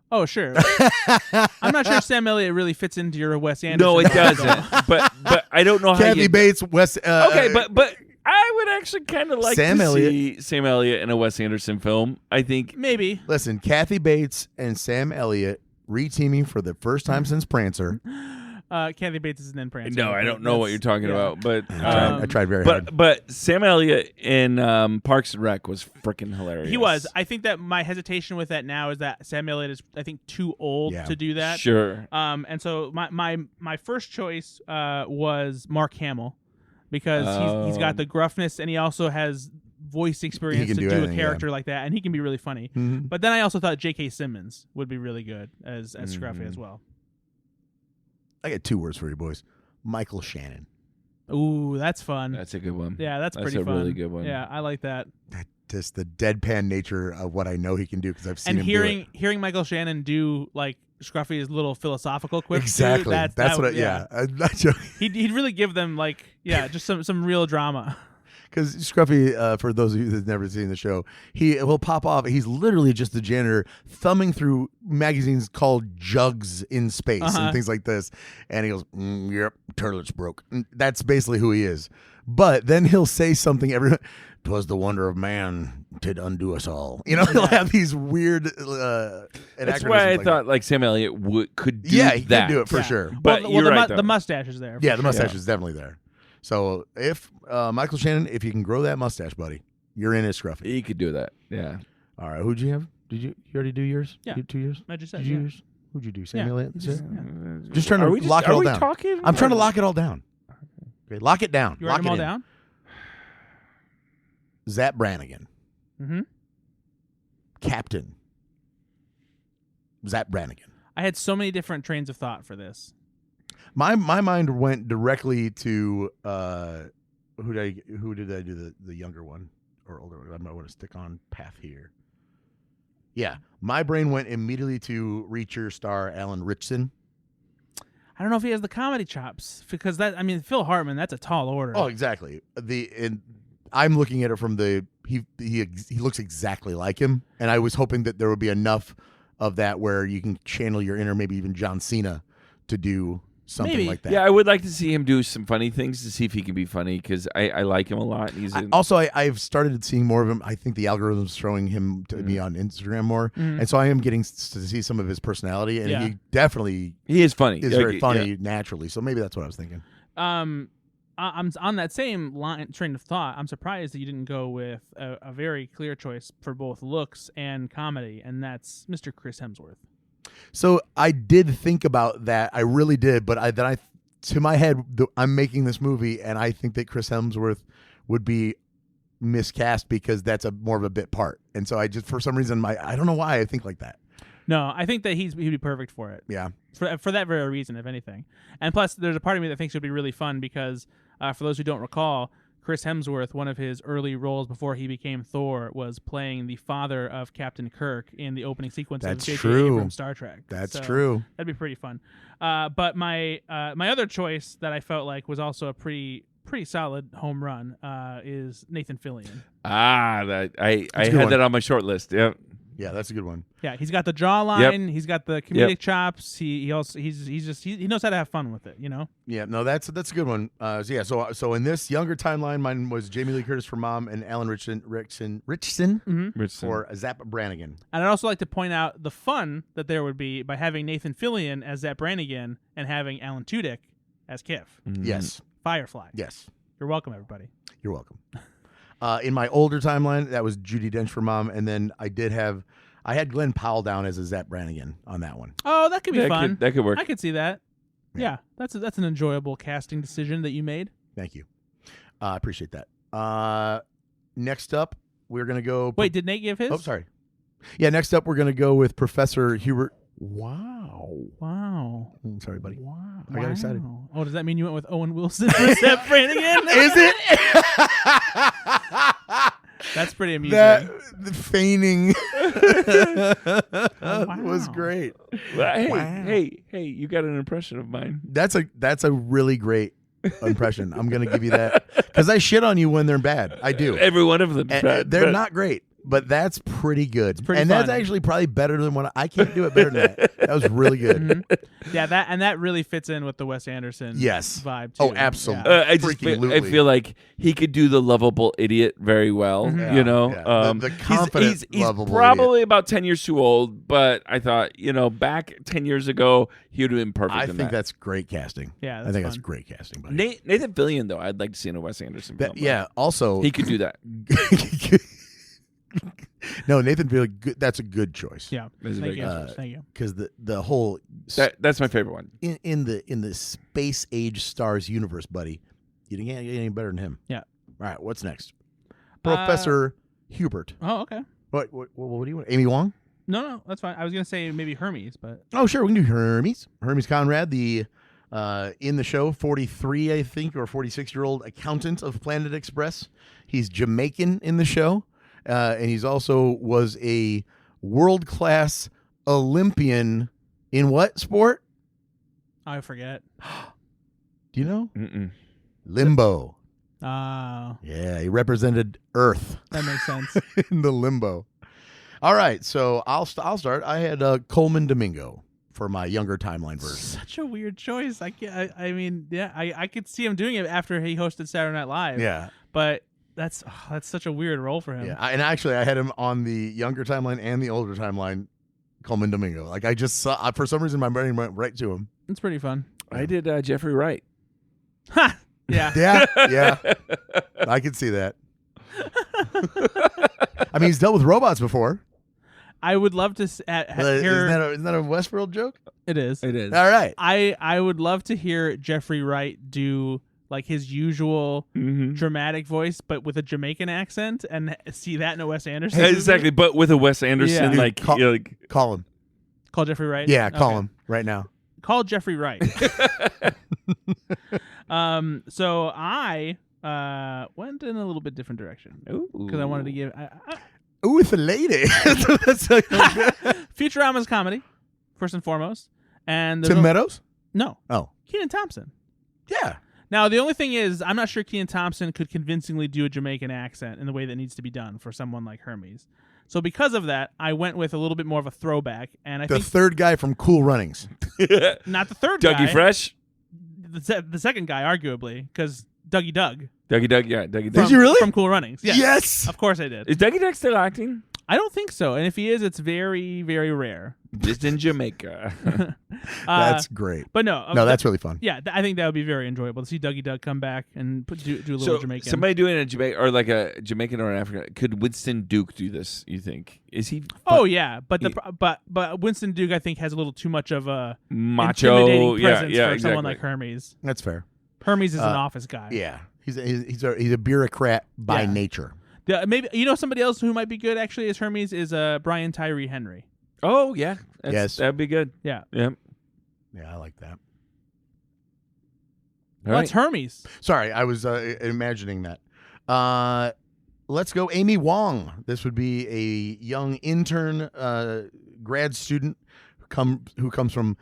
Oh, sure. I'm not sure Sam Elliott really fits into your Wes Anderson. No, it vibe, doesn't. but I don't know how Kathy you. Bates, Wes. Okay, but I would actually kind of like Sam to Elliott. see Sam Elliott in a Wes Anderson film. I think though. Maybe. listen, Kathy Bates and Sam Elliott re-teaming for the first time since Prancer. Kathy Bates is in Prancer. No, I don't know what you're talking about, but I tried very hard. but Sam Elliott in Parks and Rec was freaking hilarious. He was. I think that my hesitation with that now is that Sam Elliott is, I think, too old Yeah. to do that. Sure. And so my first choice was Mark Hamill, because he's got the gruffness and he also has voice experience can to do do a anything, character like that, and he can be really funny. Mhm. But then I also thought J.K. Simmons would be really good as Scruffy as well. I got two words for you, boys. Michael Shannon. Ooh, that's fun. That's a good one. Yeah, that's pretty a fun. really good one. Yeah, I like that. Just the deadpan nature of what I know he can do because I've seen And him do it. hearing Michael Shannon do like Scruffy's little philosophical quips. too, Exactly. That's what. I'm not joking. He'd really give them like just some real drama. Because Scruffy, for those of you that've never seen the show, he will pop off. He's literally just the janitor thumbing through magazines called Jugs in Space and things like this. And he goes, yep, toilet's broke. And that's basically who he is. But then he'll say something "'Twas the wonder of man to undo us all." He'll have these weird That's why I thought like Sam Elliott could do he that. could do it for sure. But well, you're the, right, the though. mustache is there. Yeah, for the sure. mustache is definitely there. So if Michael Shannon, if you can grow that mustache, buddy, you're in as Scruffy. He could do that. Yeah. All right, who'd you have? Did you already do yours? Yeah. You 2 years? I just said, Did you yeah. yours? Who'd you do? Sam Yeah. Elliott? Just- Just trying to Are we lock it all are we down. Talking? I'm trying to lock it all down. Okay, lock it down. You lock write them it all in. down? Zap Brannigan, Mm-hmm. Captain. Zap Brannigan. I had so many different trains of thought for this. My mind went directly to who did I do the younger one or older one? I might want to stick on path here. Yeah, my brain went immediately to Reacher star Alan Ritchson. I don't know if he has the comedy chops because Phil Hartman, that's a tall order. Oh, exactly. I'm looking at it from he looks exactly like him, and I was hoping that there would be enough of that where you can channel your inner, maybe even John Cena, to do something like that. Yeah, I would like to see him do some funny things to see if he can be funny because I like him a lot. I've started seeing more of him. I think the algorithm's showing him to me on Instagram more, and so I am getting to see some of his personality, and he is funny. Is very funny naturally. So maybe that's what I was thinking. I'm on that same train of thought. I'm surprised that you didn't go with a very clear choice for both looks and comedy, and that's Mr. Chris Hemsworth. So I did think about that. I really did, but to my head, I'm making this movie, and I think that Chris Hemsworth would be miscast because that's more of a bit part. And so I just, for some reason, I don't know why I think like that. No, I think that he'd be perfect for it. Yeah. For that very reason, if anything. And plus, there's a part of me that thinks it would be really fun because, for those who don't recall, Chris Hemsworth, one of his early roles before he became Thor, was playing the father of Captain Kirk in the opening sequence of J.J. Abrams' Star Trek. That's true. That'd be pretty fun. But my other choice that I felt like was also a pretty solid home run is Nathan Fillion. I had that on my short list. Yep. Yeah, that's a good one. Yeah, he's got the jawline. Yep. He's got the comedic chops. He knows how to have fun with it. You know. Yeah, no, that's a good one. So in this younger timeline, mine was Jamie Lee Curtis for Mom and Alan Ritchson for Zap Brannigan. And I'd also like to point out the fun that there would be by having Nathan Fillion as Zap Brannigan and having Alan Tudyk as Kif. Mm-hmm. Yes. Firefly. Yes. You're welcome, everybody. You're welcome. In my older timeline, that was Judi Dench for Mom, and then I had Glenn Powell down as a Zap Brannigan on that one. Oh, that could be fun. That could work. I could see that. Yeah, that's an enjoyable casting decision that you made. Thank you. I appreciate that. Next up, we're going to go... Wait, did Nate give his? Oh, sorry. Yeah, next up, we're going to go with Professor Hubert... Wow. I'm sorry, buddy. Wow. I got excited. Oh, does that mean you went with Owen Wilson for Zap Brannigan? Is it? That's pretty amusing. The feigning was great. Well, hey, you got an impression of mine. That's a really great impression. I'm going to give you that because I shit on you when they're bad. I do. Every one of them. They're not great. But that's pretty good. Fun. That's actually probably better than what I can't do it better than that. That was really good. Mm-hmm. Yeah, that really fits in with the Wes Anderson vibe too. Oh, absolutely. Yeah. I feel like he could do the lovable idiot very well. Mm-hmm. You know, the confident he's lovable probably idiot. About 10 years too old. But I thought, back 10 years ago, he would have been perfect. I think that's great casting. Yeah, I think that's great casting. Buddy. Nathan Fillion, though, I'd like to see in a Wes Anderson film. Also he could do that. No, Nathan Fillion, that's a good choice. Yeah, thank you. Because the whole that's my favorite one in the space age stars universe, buddy. You can't get any better than him. Yeah. All right, what's next? Professor Hubert. Oh, okay. What do you want? Amy Wong? No, that's fine. I was gonna say maybe Hermes, but sure, we can do Hermes. Hermes Conrad, the in the show 43, I think, or 46-year-old accountant of Planet Express. He's Jamaican in the show. And he's also was a world-class Olympian in what sport? I forget. Do you know? Mm-mm. Limbo. Oh. Yeah, he represented Earth. That makes sense. In the limbo. All right, so I'll start. I had Coleman Domingo for my younger timeline version. Such a weird choice. I could see him doing it after he hosted Saturday Night Live. Yeah. But that's such a weird role for him. Yeah, and actually I had him on the younger timeline and the older timeline, Coleman Domingo. Like I just saw, for some reason my brain went right to him. It's pretty fun. I did Jeffrey Wright. Ha! Yeah. Yeah. I could see that. I mean, he's dealt with robots before. I would love to hear... Isn't that a Westworld joke? It is. It is. All right. I would love to hear Jeffrey Wright do like his usual dramatic voice, but with a Jamaican accent, and see that in a Wes Anderson movie. Exactly, but with a Wes Anderson, Dude, call him. Call Jeffrey Wright? Yeah, call him right now. Call Jeffrey Wright. So I went in a little bit different direction because I wanted to give. Ooh, it's a lady. Futurama's comedy, first and foremost, and Tim Meadows. No, Oh, Kenan Thompson. yeah. Now the only thing is, I'm not sure Kenan Thompson could convincingly do a Jamaican accent in the way that needs to be done for someone like Hermes. So because of that, I went with a little bit more of a throwback, and I The think third guy from Cool Runnings. not the third guy, Dougie Fresh. the second guy, arguably, because Dougie Doug. Dougie Doug, yeah, Dougie Did Doug. you really? From Cool Runnings. Yes. Yes. Of course I did. Is Dougie Doug still acting? I don't think so. And if he is, it's very, very rare. Just in Jamaica. That's great. But no. No, that's really fun. Yeah, I think that would be very enjoyable to see Dougie Doug come back and do a little So Jamaican. somebody doing a Jamaican or like a Jamaican or an African, could Winston Duke do this? You think? Is he? Oh yeah, but but Winston Duke I think has a little too much of a Macho, intimidating presence yeah, for exactly. someone like Hermes. That's fair. Hermes is an office guy. Yeah, he's a bureaucrat by Yeah. nature. Maybe somebody else who might be good actually as Hermes is Brian Tyree Henry. Oh yeah, Yes. that'd be good. Yeah. Yep. Yeah, I like that. What's Hermes? Sorry, I was imagining that. Let's go Amy Wong. This would be a young intern grad student who comes from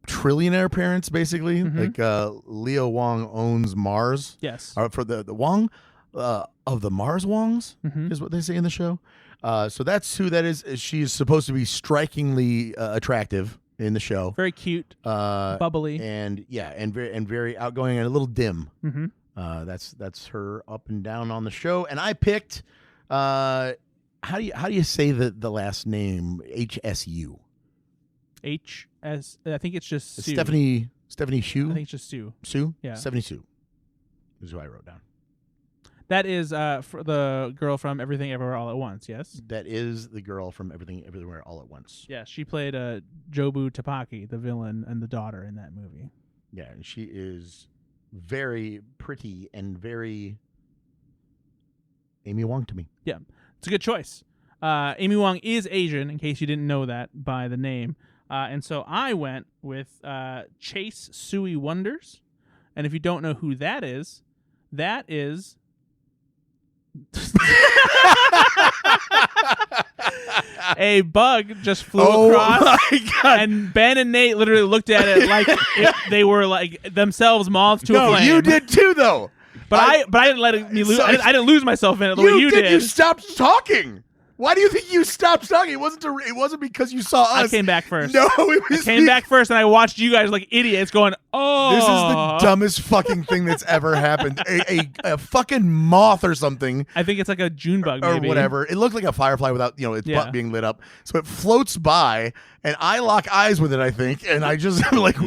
trillionaire parents, basically. Mhm. Like Leo Wong owns Mars. Yes. For the Wong of the Mars Wongs Mhm. is what they say in the show. So that's who that is. She's supposed to be strikingly attractive in the show. Very cute, bubbly. And yeah, and very outgoing and a little dim. Mm-hmm. That's her up and down on the show. And I picked how do you say the last name? HSU. HS. I think it's just Sue. Stephanie I Sue. think it's just Sue. Sue. Yeah. Stephanie Sue is who I wrote down. That is for the girl from Everything Everywhere All at Once. Yes. That is the girl from Everything Everywhere All at Once. Yeah, she played Jobu Tapaki, the villain, and the daughter in that movie. Yeah, and she is very pretty and very Amy Wong to me. Yeah, it's a good choice. Amy Wong is Asian, in case you didn't know that by the name. And so I went with Chase Suey Wonders. And if you don't know who that is a bug just flew across, my God. and Ben and Nate literally looked at it like they were like themselves moths to a No, flame. you did too, though. But I didn't let it. I didn't lose myself in it the way you did. You stopped talking. Why do you think you stopped talking? It wasn't because you saw us. I came back first. No, it was Came back first, and I watched you guys like idiots going, "Oh, This is the dumbest fucking thing that's ever happened. A fucking moth or something I think it's like a June bug, or maybe. whatever. It looked like a firefly without its Yeah. butt being lit up. So it floats by, and I lock eyes with it. I think, and I just am like.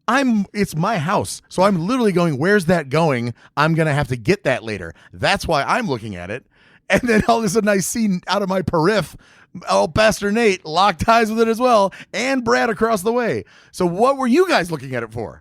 It's my house. So I'm literally going, where's that going? I'm going to have to get that later. That's why I'm looking at it. And then all of a sudden I see out of my periph, Pastor Nate locked eyes with it as well, and Brad across the way. So what were you guys looking at it for?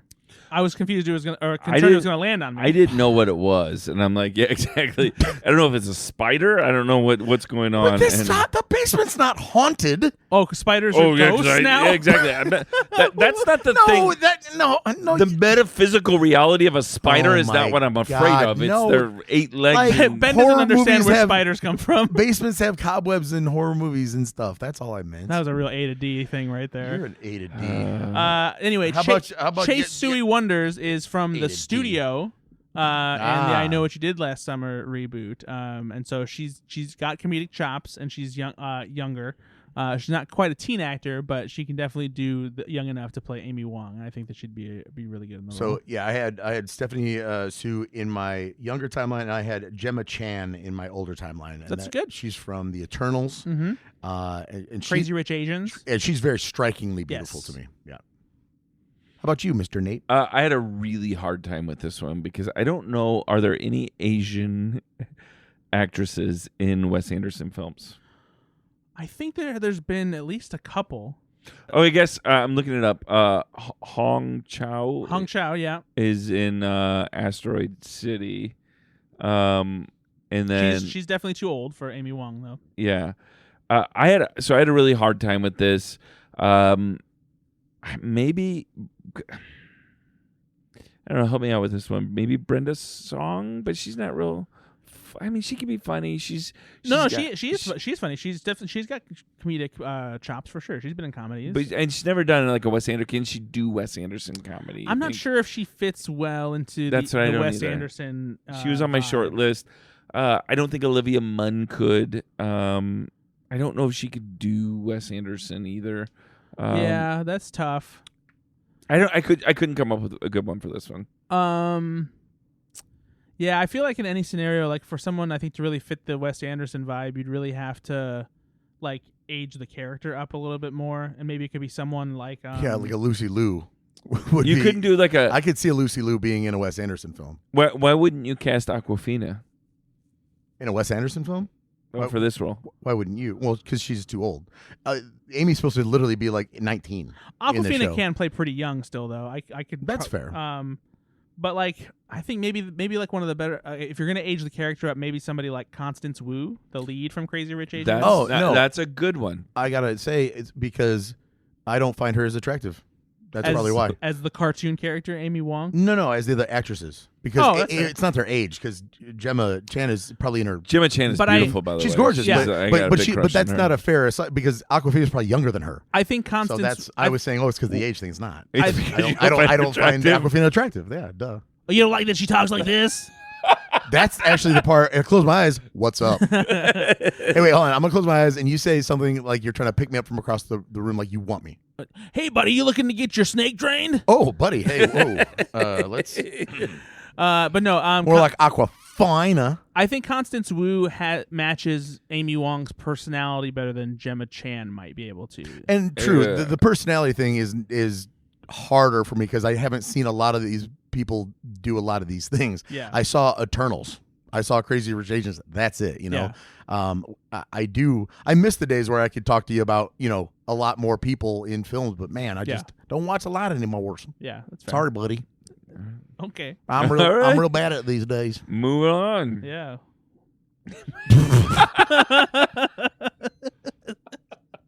I was confused. It was going or concerned it was going to land on me. I didn't know what it was, and I'm like, yeah, exactly. I don't know if it's a spider. I don't know what's going on. But the basement's not haunted. Oh, 'cause spiders are ghosts now. Yeah, exactly. That's not the thing. No. The metaphysical reality of a spider Oh is my not what I'm afraid God, of. It's no. their 8 legs. Like, and- Ben Horror doesn't understand movies where have- spiders come from. Basements have cobwebs in horror movies and stuff. That's all I meant. That was a real A to D thing right You're there. an A to D. Anyway, How about Chase Suey Wonders is from A the to D. studio. And the I Know What You Did Last Summer reboot. And so she's got comedic chops, and she's younger. She's not quite a teen actor, but she can definitely do young enough to play Amy Wong. And I think that she'd be really good in the role. So yeah, I had Stephanie Sue in my younger timeline, and I had Gemma Chan in my older timeline. And That's good. She's from The Eternals, Mhm. and Crazy Rich Asians. and she's very strikingly beautiful Yes. to me. Yeah. How about you, Mr. Nate? I had a really hard time with this one because I don't know. Are there any Asian actresses in Wes Anderson films? I think there's been at least a couple. Oh, I guess I'm looking it up. Hong Chow Hong Chow, yeah. is in Asteroid City, and then She's definitely too old for Amy Wong, though. yeah, I had a really hard time with this. maybe. I don't know. Help me out with this one. Maybe Brenda Song, but she's not real. I mean, she can be funny. She's funny. She's got comedic chops for sure. She's been in comedies, and she's never done like a Wes Anderson. Can she do Wes Anderson comedy? I'm not sure if she fits well into the Wes either. Anderson. She was on my short list. I don't think Olivia Munn could. I don't know if she could do Wes Anderson either. Yeah, that's tough. I couldn't come up with a good one for this one. Yeah, I feel like in any scenario, like for someone I think to really fit the Wes Anderson vibe, you'd really have to like age the character up a little bit more, and maybe it could be someone like like a Lucy Liu. Couldn't do like a. I could see a Lucy Liu being in a Wes Anderson film. Why wouldn't you cast Awkwafina in a Wes Anderson film? For this role? Why wouldn't you? Well, because she's too old. Amy's supposed to literally be like 19. Awkwafina can play pretty young still, though. I could. That's fair. But like I think maybe like one of the better if you're gonna age the character up, maybe somebody like Constance Wu, the lead from Crazy Rich Asians. No, that's a good one. I gotta say it's because I don't find her as attractive. That's probably why. As the cartoon character, Amy Wong? No, as the actresses. Because it's not their age, because Gemma Chan is probably in her... Gemma Chan is beautiful, by the way. She's gorgeous, yeah. but that's not a fair... Because Awkwafina is probably younger than her. I think Constance... So I was saying, it's because the age thing's not. I don't find Awkwafina attractive. Yeah, duh. You don't like that she talks like this? That's actually the part. I close my eyes. What's up? Hey, wait, hold on. I'm gonna close my eyes, and you say something like you're trying to pick me up from across the room, like you want me. Hey, buddy, you looking to get your snake drained? Oh, buddy. Hey, whoa. Let's. But no. More like Awkwafina. I think Constance Wu matches Amy Wong's personality better than Gemma Chan might be able to. And true, the personality thing is harder for me because I haven't seen a lot of these people do a lot of these things. Yeah. I saw Eternals. I saw Crazy Rich Asians. That's it, Yeah. I miss the days where I could talk to you about, a lot more people in films, but man, I just don't watch a lot anymore. Yeah, that's fair. Sorry, buddy. Okay. I'm real bad at it these days. Move on. Yeah.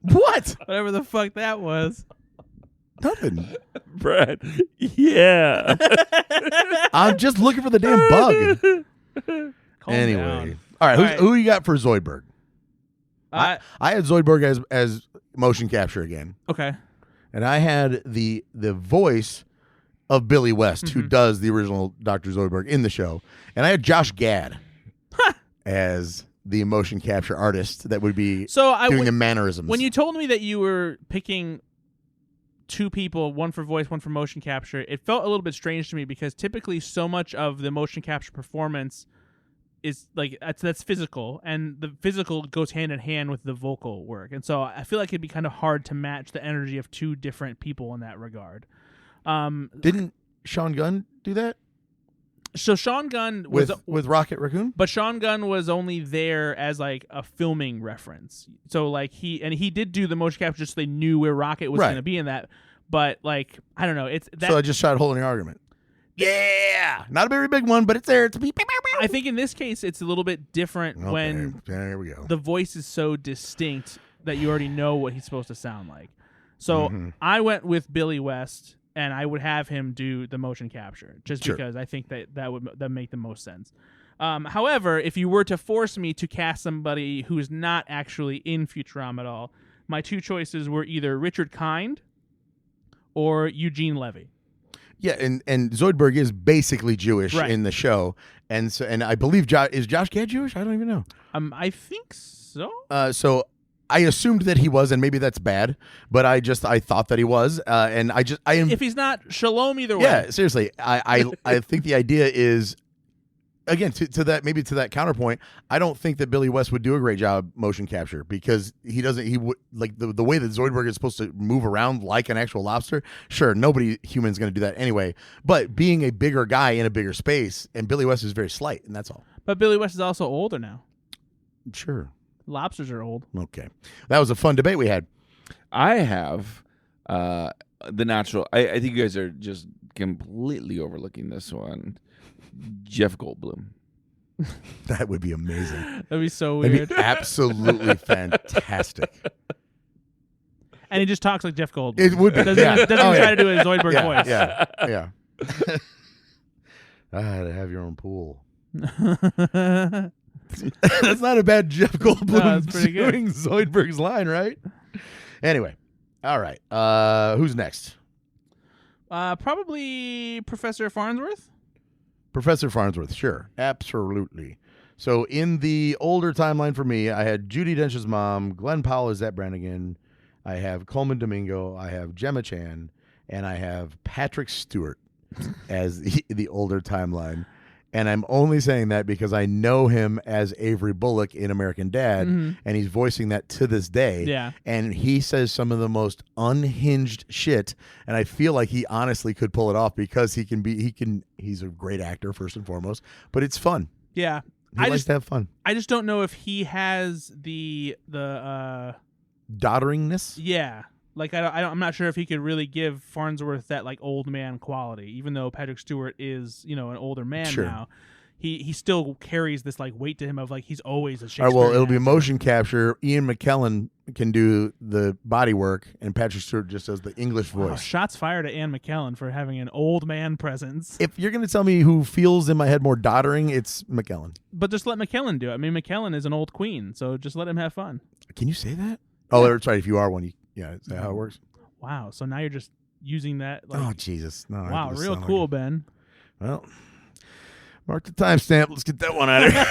What? Whatever the fuck that was. Nothing. Brad. Yeah. I'm just looking for the damn bug. Calm down. All right, who you got for Zoidberg? I had Zoidberg as motion capture again. Okay. And I had the voice of Billy West, who does the original Dr. Zoidberg in the show. And I had Josh Gad as the motion capture artist that would be doing the mannerisms. When you told me that you were picking two people, one for voice, one for motion capture, it felt a little bit strange to me because typically so much of the motion capture performance is like that's physical, and the physical goes hand in hand with the vocal work, and so I feel like it'd be kind of hard to match the energy of two different people in that regard. Didn't Sean Gunn do that? So Sean Gunn was with Rocket Raccoon, but Sean Gunn was only there as like a filming reference. So like he did do the motion capture just so they knew where Rocket was going to be in that. But like I don't know, it's that. So I just tried to hold an argument. Yeah, not a very big one, but it's there. It's I think in this case it's a little bit different when there we go. The voice is so distinct that you already know what he's supposed to sound like. So I went with Billy West, and I would have him do the motion capture just because I think that would make the most sense. However, if you were to force me to cast somebody who's not actually in Futurama at all, my two choices were either Richard Kind or Eugene Levy. Yeah, and Zoidberg is basically Jewish in the show, and I believe is Josh Gad Jewish? I don't even know. I think so. So I assumed that he was, and maybe that's bad, but I thought that he was, and if he's not, shalom either way. Yeah, seriously, I think the idea is. Again, to that counterpoint, I don't think that Billy West would do a great job motion capture because he would like the way that Zoidberg is supposed to move around like an actual lobster. Sure, nobody human's going to do that anyway. But being a bigger guy in a bigger space, and Billy West is very slight, and that's all. But Billy West is also older now. Sure, lobsters are old. Okay, that was a fun debate we had. I have the natural. I think you guys are just completely overlooking this one. Jeff Goldblum. That would be amazing. That'd be so weird. That'd be absolutely fantastic. And he just talks like Jeff Goldblum. It would be. Doesn't even try to do his Zoidberg yeah, voice. yeah. To have your own pool. That's not a bad Jeff Goldblum No, it's pretty good. doing Zoidberg's line, right? Anyway, all right. Who's next? Probably Professor Farnsworth. Professor Farnsworth, sure. Absolutely. So in the older timeline for me, I had Judi Dench's mom, Glenn Powell as Zep Brannigan, I have Coleman Domingo, I have Gemma Chan, and I have Patrick Stewart as the older timeline. And I'm only saying that because I know him as Avery Bullock in American Dad, and he's voicing that to this day. Yeah. And he says some of the most unhinged shit, and I feel like he honestly could pull it off because he's a great actor first and foremost, but it's fun. Yeah. He likes to have fun. I just don't know if he has the Dodderingness? yeah. Like I'm not sure if he could really give Farnsworth that like old man quality, even though Patrick Stewart is an older man Sure. now. He still carries this like weight to him of like he's always a Shakespeare. All right, well, it'll be motion capture. Ian McKellen can do the body work, and Patrick Stewart just does the English voice. Wow, shots fired at Ian McKellen for having an old man presence. If you're going to tell me who feels in my head more doddering, it's McKellen. But just let McKellen do it. I mean, McKellen is an old queen, so just let him have fun. Can you say that? Oh, that's right. If you are one, is that how it works? Wow. So now you're just using that. Like, Oh, Jesus. No, wow, this real sound cool, like Ben. well, mark the timestamp. Let's get that one out of here.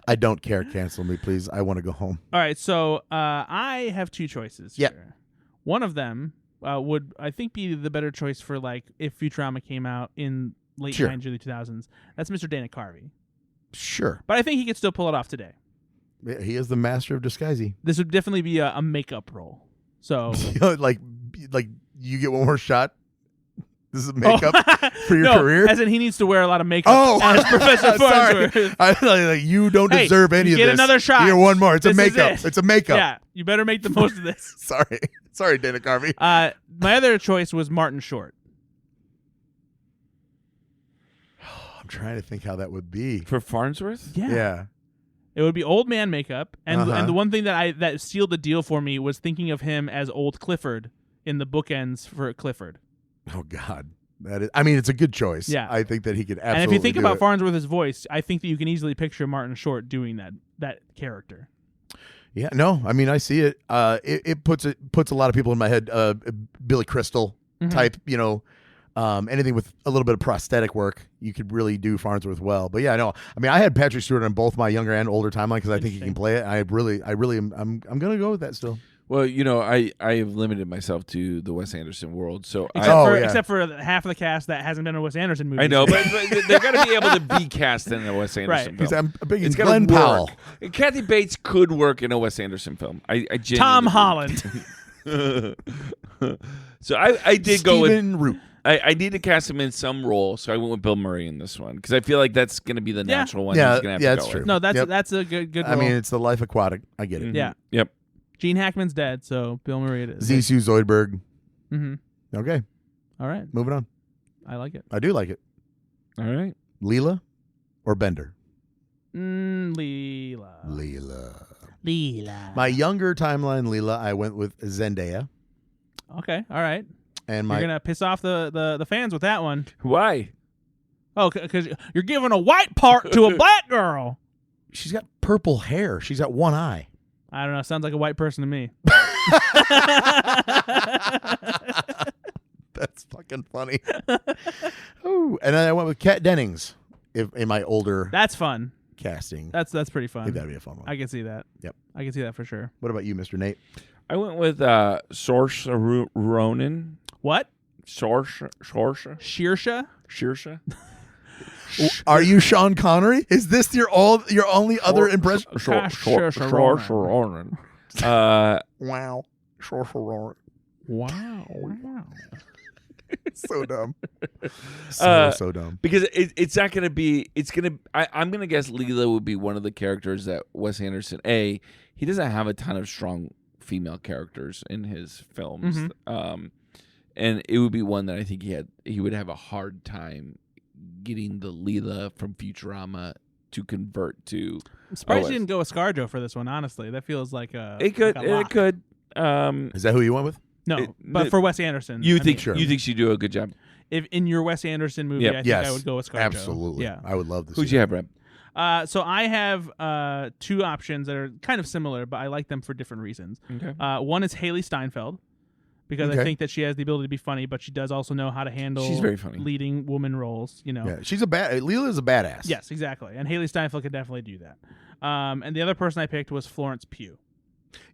I don't care. Cancel me, please. I want to go home. All right, so I have two choices Yep. here. One of them would, I think, be the better choice for like if Futurama came out in late Sure. 90s, early 2000s. That's Mr. Dana Carvey. Sure. But I think he could still pull it off today. Yeah, he is the master of disguising. This would definitely be a makeup role. So like you get one more shot. This is makeup for your no, career. as in he needs to wear a lot of makeup Oh, as Professor sorry. Farnsworth. I like you don't Hey, deserve any you of get this. another shot. Here, one more. It's This a is makeup. it. It's a makeup. Yeah, you better make the most of this. Sorry, Dana Carvey. My other choice was Martin Short. I'm trying to think how that would be. For Farnsworth? Yeah. It would be old man makeup, and Uh-huh. and the one thing that sealed the deal for me was thinking of him as old Clifford in the bookends for Clifford. Oh God, that is. I mean, it's a good choice. Yeah. I think that he could absolutely. And if you think do about it. Farnsworth's voice, I think that you can easily picture Martin Short doing that character. Yeah, no, I mean, I see it. It puts a lot of people in my head. Billy Crystal type, anything with a little bit of prosthetic work, you could really do Farnsworth well. But yeah, no, I mean, I had Patrick Stewart on both my younger and older timeline because I think he can play it. I really, I'm gonna go with that still. Well, I have limited myself to the Wes Anderson world, so Except for half of the cast that hasn't been in a Wes Anderson movie. I know, but they're going to be able to be cast in a Wes Anderson Right. film. Because I'm a big It's Glenn gonna Powell. work. Kathy Bates could work in a Wes Anderson film. I genuinely Tom do. Holland. So I did go with. Stephen Root. I need to cast him in some role, so I went with Bill Murray in this one because I feel like that's going to be the natural one. Yeah, he's gonna have yeah, to that's go true. with. No, Yep. that's a good I role. mean, it's the Life Aquatic. I get it. Yeah. Yep. Gene Hackman's dead, so Bill Murray it is. Zissou Zoidberg. Mm-hmm. Okay, All right, moving on. I like it. I do like it. All right. Leela or Bender? Leela. Leela. My younger timeline, Leela, I went with Zendaya. Okay, all right. And You're my gonna piss off the fans with that one. Why? Oh, because you're giving a white part to a black girl. she's got purple hair. She's got one eye. I don't know. Sounds like a white person to me. That's fucking funny. Ooh, and then I went with Kat Dennings in my older That's fun. casting. That's pretty I fun. think that'd be a fun one. I can see that. Yep. I can see that for sure. What about you, Mr. Nate? I went with Saoirse Ronan. What? Saoirse. Sheersha? Are you Sean Connery? Is this your only other impression? Saoirse Ronan. Wow. Wow. So dumb. So dumb. Because it's not going to be. It's going to. I'm going to guess Leela would be one of the characters that Wes Anderson. He doesn't have a ton of strong female characters in his films, and it would be one that I think he would have a hard time getting the Leela from Futurama to convert to. I'm surprised you didn't go with ScarJo for this one. Honestly, that feels like a. It could. Like a lock. It could. Is that who you went with? No, but for Wes Anderson, You I think mean, you think she'd do a good job? if in your Wes Anderson movie, Yep. I think Yes. I would go with ScarJo. Absolutely. Yeah. I would love to Who'd see you that. have, Brett? So I have two options that are kind of similar, but I like them for different reasons. Okay. One is Haley Steinfeld, because I Okay. think that she has the ability to be funny, but she does also know how to handle She's very funny. leading woman roles. Yeah, she's Leela is a badass. Yes, exactly. And Haley Steinfeld could definitely do that. And the other person I picked was Florence Pugh.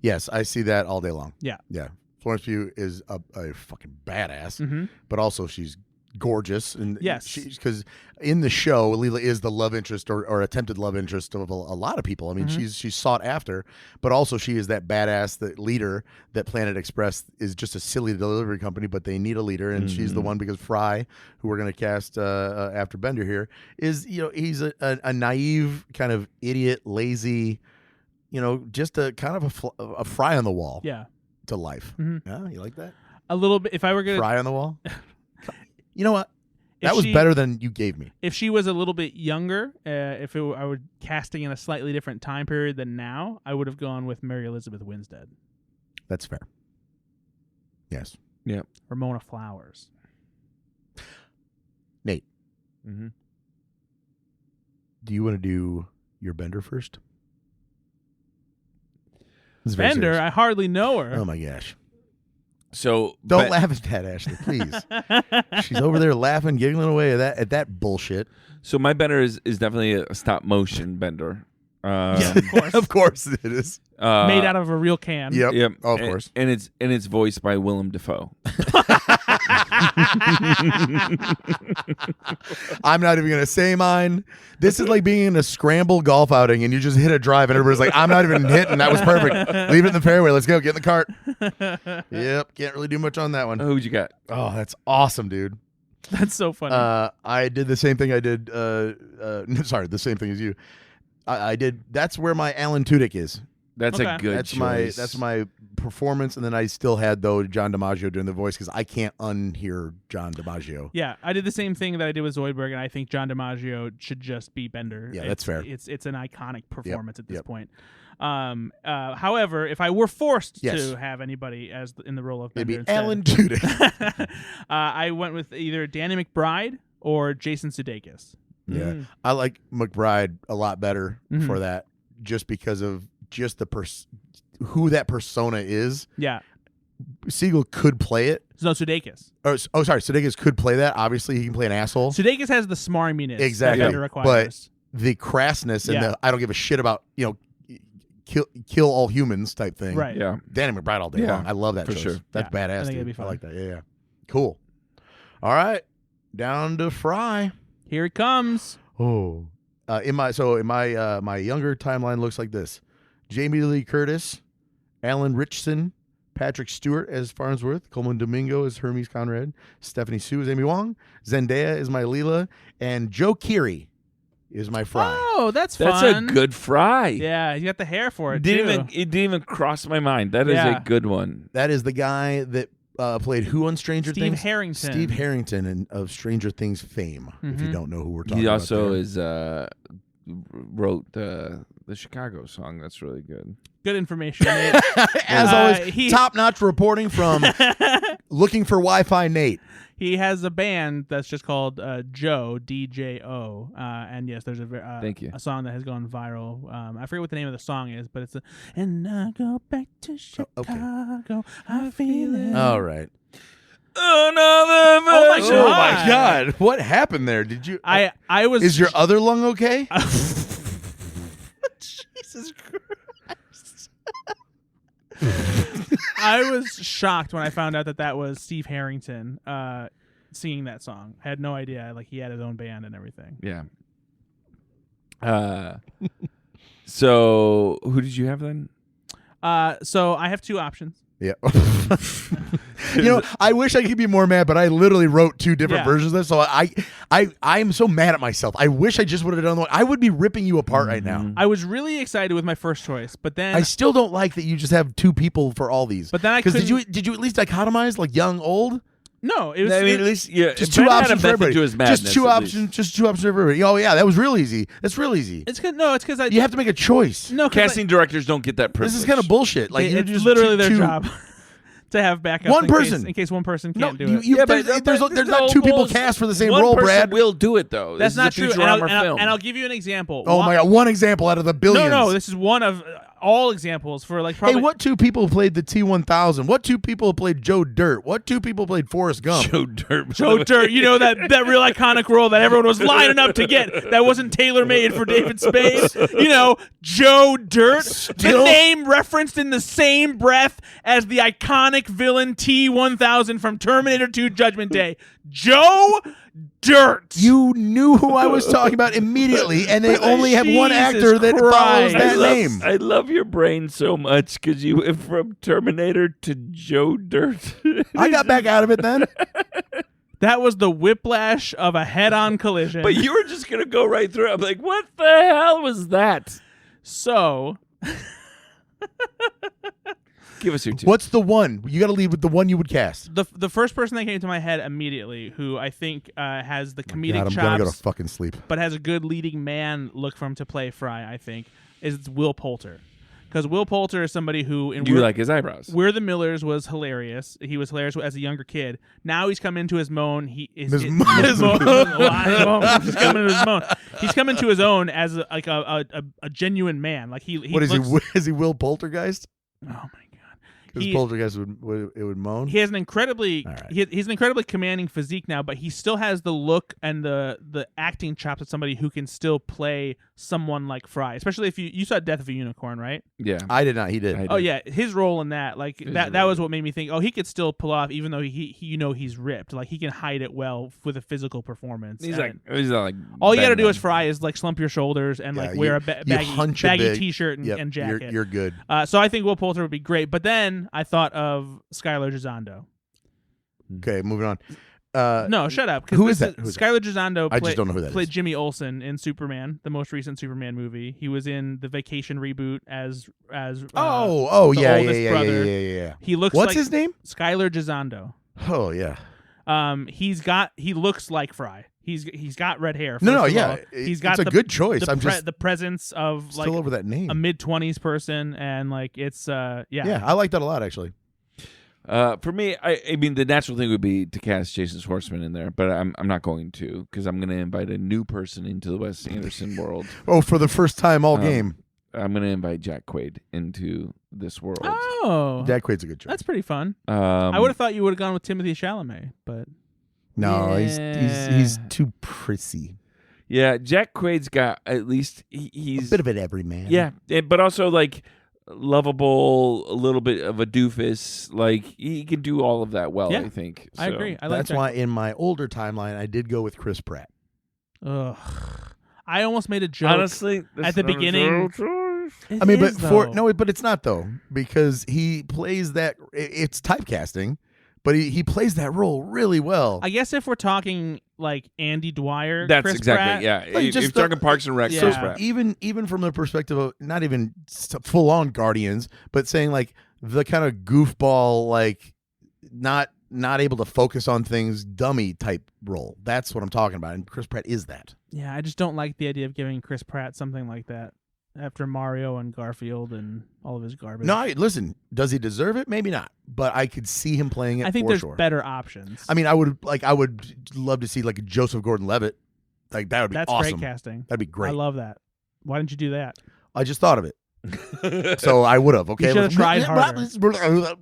Yes, I see that all day long. Yeah. Yeah. Florence Pugh is a fucking badass, Mm-hmm. but also she's gorgeous. And Yes. because in the show, Leela is the love interest or attempted love interest of a lot of people. I mean, Mm-hmm. she's sought after, but also she is that badass, that leader that Planet Express is just a silly delivery company, but they need a leader, and she's the one because Fry, who we're going to cast after Bender here, is he's a naive kind of idiot, lazy, just a kind of a fry on the wall. Yeah. To life. Mhm. Yeah, you like that? A little bit. If I were gonna, Fry on the wall? You know what? If That was she- better than you gave me. if she was a little bit younger, I were casting in a slightly different time period than now, I would have gone with Mary Elizabeth Winstead, That's fair. Yes. Ramona Flowers. Nate, Mm-hmm. do you want to do your Bender first? This is very Bender, serious. I hardly know her. Oh my gosh. So Don't laugh at that, Ashley, please. She's over there laughing, giggling away at that bullshit. So my Bender is definitely a stop motion Bender. Of course. Of course it is. Made out of a real can. Yep. Yep. Oh, of And- course. And it's voiced by Willem Dafoe. I'm not even going to say mine. This is like being in a scramble golf outing and you just hit a drive and everybody's like, I'm not even hitting. That was perfect. Leave it in the fairway. Let's go. Get in the cart. Yep. Can't really do much on that one. Who'd you got? Oh, that's awesome, dude. That's so funny. I did the same thing I did. Sorry, the same thing as you. I did. That's where my Alan Tudyk is. That's Okay. a good choice. That's my performance, and then I still had though John DiMaggio doing the voice because I can't unhear John DiMaggio. Yeah, I did the same thing that I did with Zoidberg, and I think John DiMaggio should just be Bender. Yeah, that's fair. It's an iconic performance at this Yep. point. However, if I were forced Yes. to have anybody as in the role of It'd Bender be instead, Alan Tudyk. I went with either Danny McBride or Jason Sudeikis. Yeah, I like McBride a lot better Mhm. for that, just because of just the who that persona is. Yeah, Siegel could play it. no Sudeikis. Sorry, Sudeikis could play that. Obviously, he can play an asshole. Sudeikis has the smarminess Exactly, that Bender requires. The crassness and Yeah. the I don't give a shit about kill all humans type thing. Right. Yeah. Danny McBride all day Yeah, long. I love that for choice. sure. That's Yeah, I badass. think Dude. it'd be I fun. like that. Yeah. Cool. All right, down to Fry. Here it comes. Oh, in my my younger timeline looks like this: Jamie Lee Curtis, Alan Richardson, Patrick Stewart as Farnsworth, Coleman Domingo as Hermes Conrad, Stephanie Sue as Amy Wong, Zendaya is my Leela, and Joe Keery is my Fry. Oh, that's That's fun. a good Fry. Yeah, you got the hair for it It too. didn't even cross my mind. That is Yeah. a good one. That is the guy that played who on Stranger Steve Things? Harrington. Steve Harrington of Stranger Things fame. If you Mhm. don't know who we're talking He about, also there. is wrote the Chicago song. That's really good. Good information. Nate. As always, he- top-notch reporting from Looking for Wi-Fi Nate. He has a band that's just called Joe DJO, and yes, there's Thank you. a song that has gone viral. I forget what the name of the song is, but it's and I go back to Chicago. I feel it. All right. Another Oh my Oh God. my God! What happened there? Did you? I was. Is your other lung okay? Jesus Christ! I was shocked when I found out that was Steve Harrington singing that song. I had no idea. Like he had his own band and everything. Yeah. So who did you have then? So I have two options. Yeah. I wish I could be more mad, but I literally wrote two different Yeah. versions of this. So I'm so mad at myself. I wish I just would have done the one. I would be ripping you apart right now. I was really excited with my first choice, but then I still don't like that you just have two people for all these. But then I because couldn't. did you at least dichotomize like young, old? No, it was. I mean, at least Just Ben two had a options for method everybody. to his madness, Just two at options. least. Just two options for everybody. Oh yeah, that was real easy. That's real easy. It's because I. You have to make a choice. No, 'cause Casting directors don't get that privilege. This is kind of bullshit. Like you it's just literally their two- job to have backup. One person. in case one person No, can't do it. there's not two people cast for the same one role, person Brad. will do it though. That's This not is a true. Futurama film. And I'll give you an example. Oh my god, one example out of the billions. No, this is one of all examples for like probably. Hey, what two people played the T-1000? What two people played Joe Dirt? What two people played Forrest Gump? Joe Dirt. Joe Dirt, you know that real iconic role that everyone was lining up to get that wasn't tailor-made for David Spade? You know, Joe Dirt, the name referenced in the same breath as the iconic villain T-1000 from Terminator 2 Judgment Day. Joe Dirt. You knew who I was talking about immediately, and they only have one Jesus actor that follows Christ. that name. I love your brain so much because you went from Terminator to Joe Dirt. I got back out of it then. That was the whiplash of a head-on collision. But you were just gonna go right through it. I'm like, what the hell was that? So, Give us your two. What's the one? You got to lead with the one you would cast. the first person that came to my head immediately, who I think has the comedic God, I'm chops, gonna go to fucking sleep. but has a good leading man look for him to play Fry, I think, is Will Poulter. Because Will Poulter is somebody who in Do you like his eyebrows? We're the Millers was hilarious. He was hilarious as a younger kid. Now he's come into his own. He is His his moan. own. He's coming into his own. He's coming to his own as a genuine man. Like he What is looks, he? Is he Will Poltergeist? Oh my god. Because Poltergeist would moan. He has an incredibly All right. he's an incredibly commanding physique now, but he still has the look and the acting chops of somebody who can still play someone like Fry. Especially if you saw Death of a Unicorn, right? Yeah. I did not. He did. I Oh yeah, his role in that, like that really was what made me think, oh, he could still pull off, even though he he's ripped. Like he can hide it well with a physical performance. He's And not like. all you got to do Ben is Fry is like slump your shoulders and Yeah, like wear you a hunch a baggy bit. t-shirt Yep, and jacket. You're good. So I think Will Poulter would be great. But then I thought of Skylar Gisondo. Okay, moving on. No, shut up. 'cause who this is that? Who is that? Skylar Gisondo I just don't know who that played is. Jimmy Olsen in Superman, the most recent Superman movie. He was in the Vacation reboot as the Yeah, oldest yeah. brother. He looks What's like his name? Skylar Gisondo. Oh yeah. He looks like Fry. He's got red hair. No, first of yeah. all. He's got it's a good choice. I'm just the presence of still like over that name. a mid-20s person, and like it's Yeah, I like that a lot actually. For me, I mean, the natural thing would be to cast Jason Schwartzman in there, but I'm not going to because I'm going to invite a new person into the Wes Anderson world. Oh, for the first time all game. I'm going to invite Jack Quaid into this world. Oh, Jack Quaid's a good choice. that's pretty fun. I I would have thought you would have gone with Timothée Chalamet, but No, Yeah. he's too prissy. Yeah, Jack Quaid's got at least he's A bit of an everyman. yeah, but also like lovable, a little bit of a doofus. Like he can do all of that well. Yeah, I think. I So, agree. I like That's why in my older timeline I did go with Chris Pratt. Ugh. I almost made a joke. Honestly, at the beginning. I mean, It is, though. but it's not though because he plays that. It's typecasting, but he plays that role really well. I guess if we're talking like Andy Dwyer, That's Chris exactly Pratt, yeah. Like, If just you're the- talking Parks and Rec, Yeah. Chris So Pratt. even from the perspective of not even full on Guardians, but saying like the kind of goofball, like not able to focus on things, dummy type role. That's what I'm talking about, and Chris Pratt is that. Yeah, I just don't like the idea of giving Chris Pratt something like that after Mario and Garfield and all of his garbage. No, listen, does he deserve it? Maybe not, but I could see him playing it. I think for there's sure. better options. I mean, I would love to see like a Joseph Gordon-Levitt. Like that would be That's awesome. great casting. That'd be great. I love that. Why didn't you do that? I just thought of it, so I would have. Okay, You should have tried harder.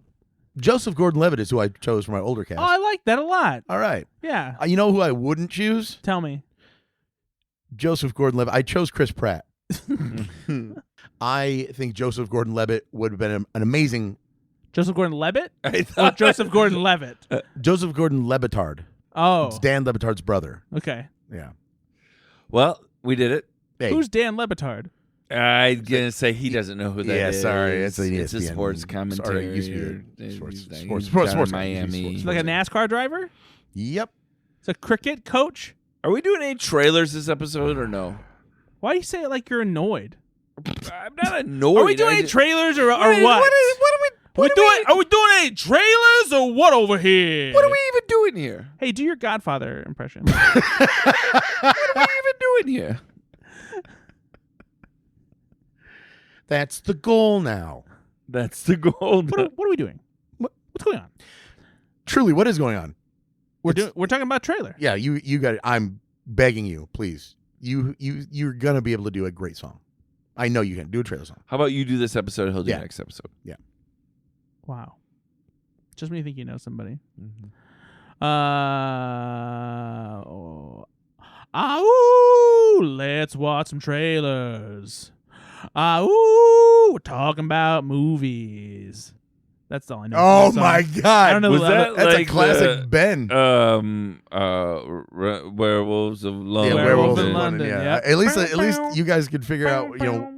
Joseph Gordon-Levitt is who I chose for my older cast. Oh, I like that a lot. All right, Yeah. you know who I wouldn't choose? Tell me. Joseph Gordon-Levitt. I chose Chris Pratt. I think Joseph Gordon-Levitt would have been an amazing Joseph Gordon-Levitt? I Or thought Joseph Gordon-Levitt? Joseph Gordon-Levittard. Oh, It's Dan Levitard's brother. okay. Yeah. Well, we did it. Hey, Who's Dan Lebitard? I'm gonna say he doesn't know who that is. Yeah, sorry, it's an It's a ESPN. sports Sorry, commentary. it used to be or- sports- he's sports- down in sports- Miami. He's like a NASCAR driver? Yep. It's a cricket coach? Are we doing any trailers this episode or no? Why do you say it like you're annoyed? I'm not annoyed. Are we doing I any just- trailers or what? What are we? Are we doing any trailers or what over here? What are we even doing here? Hey, do your Godfather impression. What are we even doing here? That's the goal now. That's the goal. What are we doing? What's going on? Truly, what is going on? We're talking about trailer. Yeah, you got it. I'm begging you, please. You're gonna be able to do a great song. I know you can do a trailer song. How about you do this episode? He'll do Yeah. next episode. Wow. Just when you think you know somebody. Mm-hmm. Let's watch some trailers. We're talking about movies. That's all I know. Oh From that my song. God! I don't know Was the that other- That's like a classic Ben. Werewolves of London. Yeah, Werewolf in in London, Yeah, yeah. at least you guys could figure out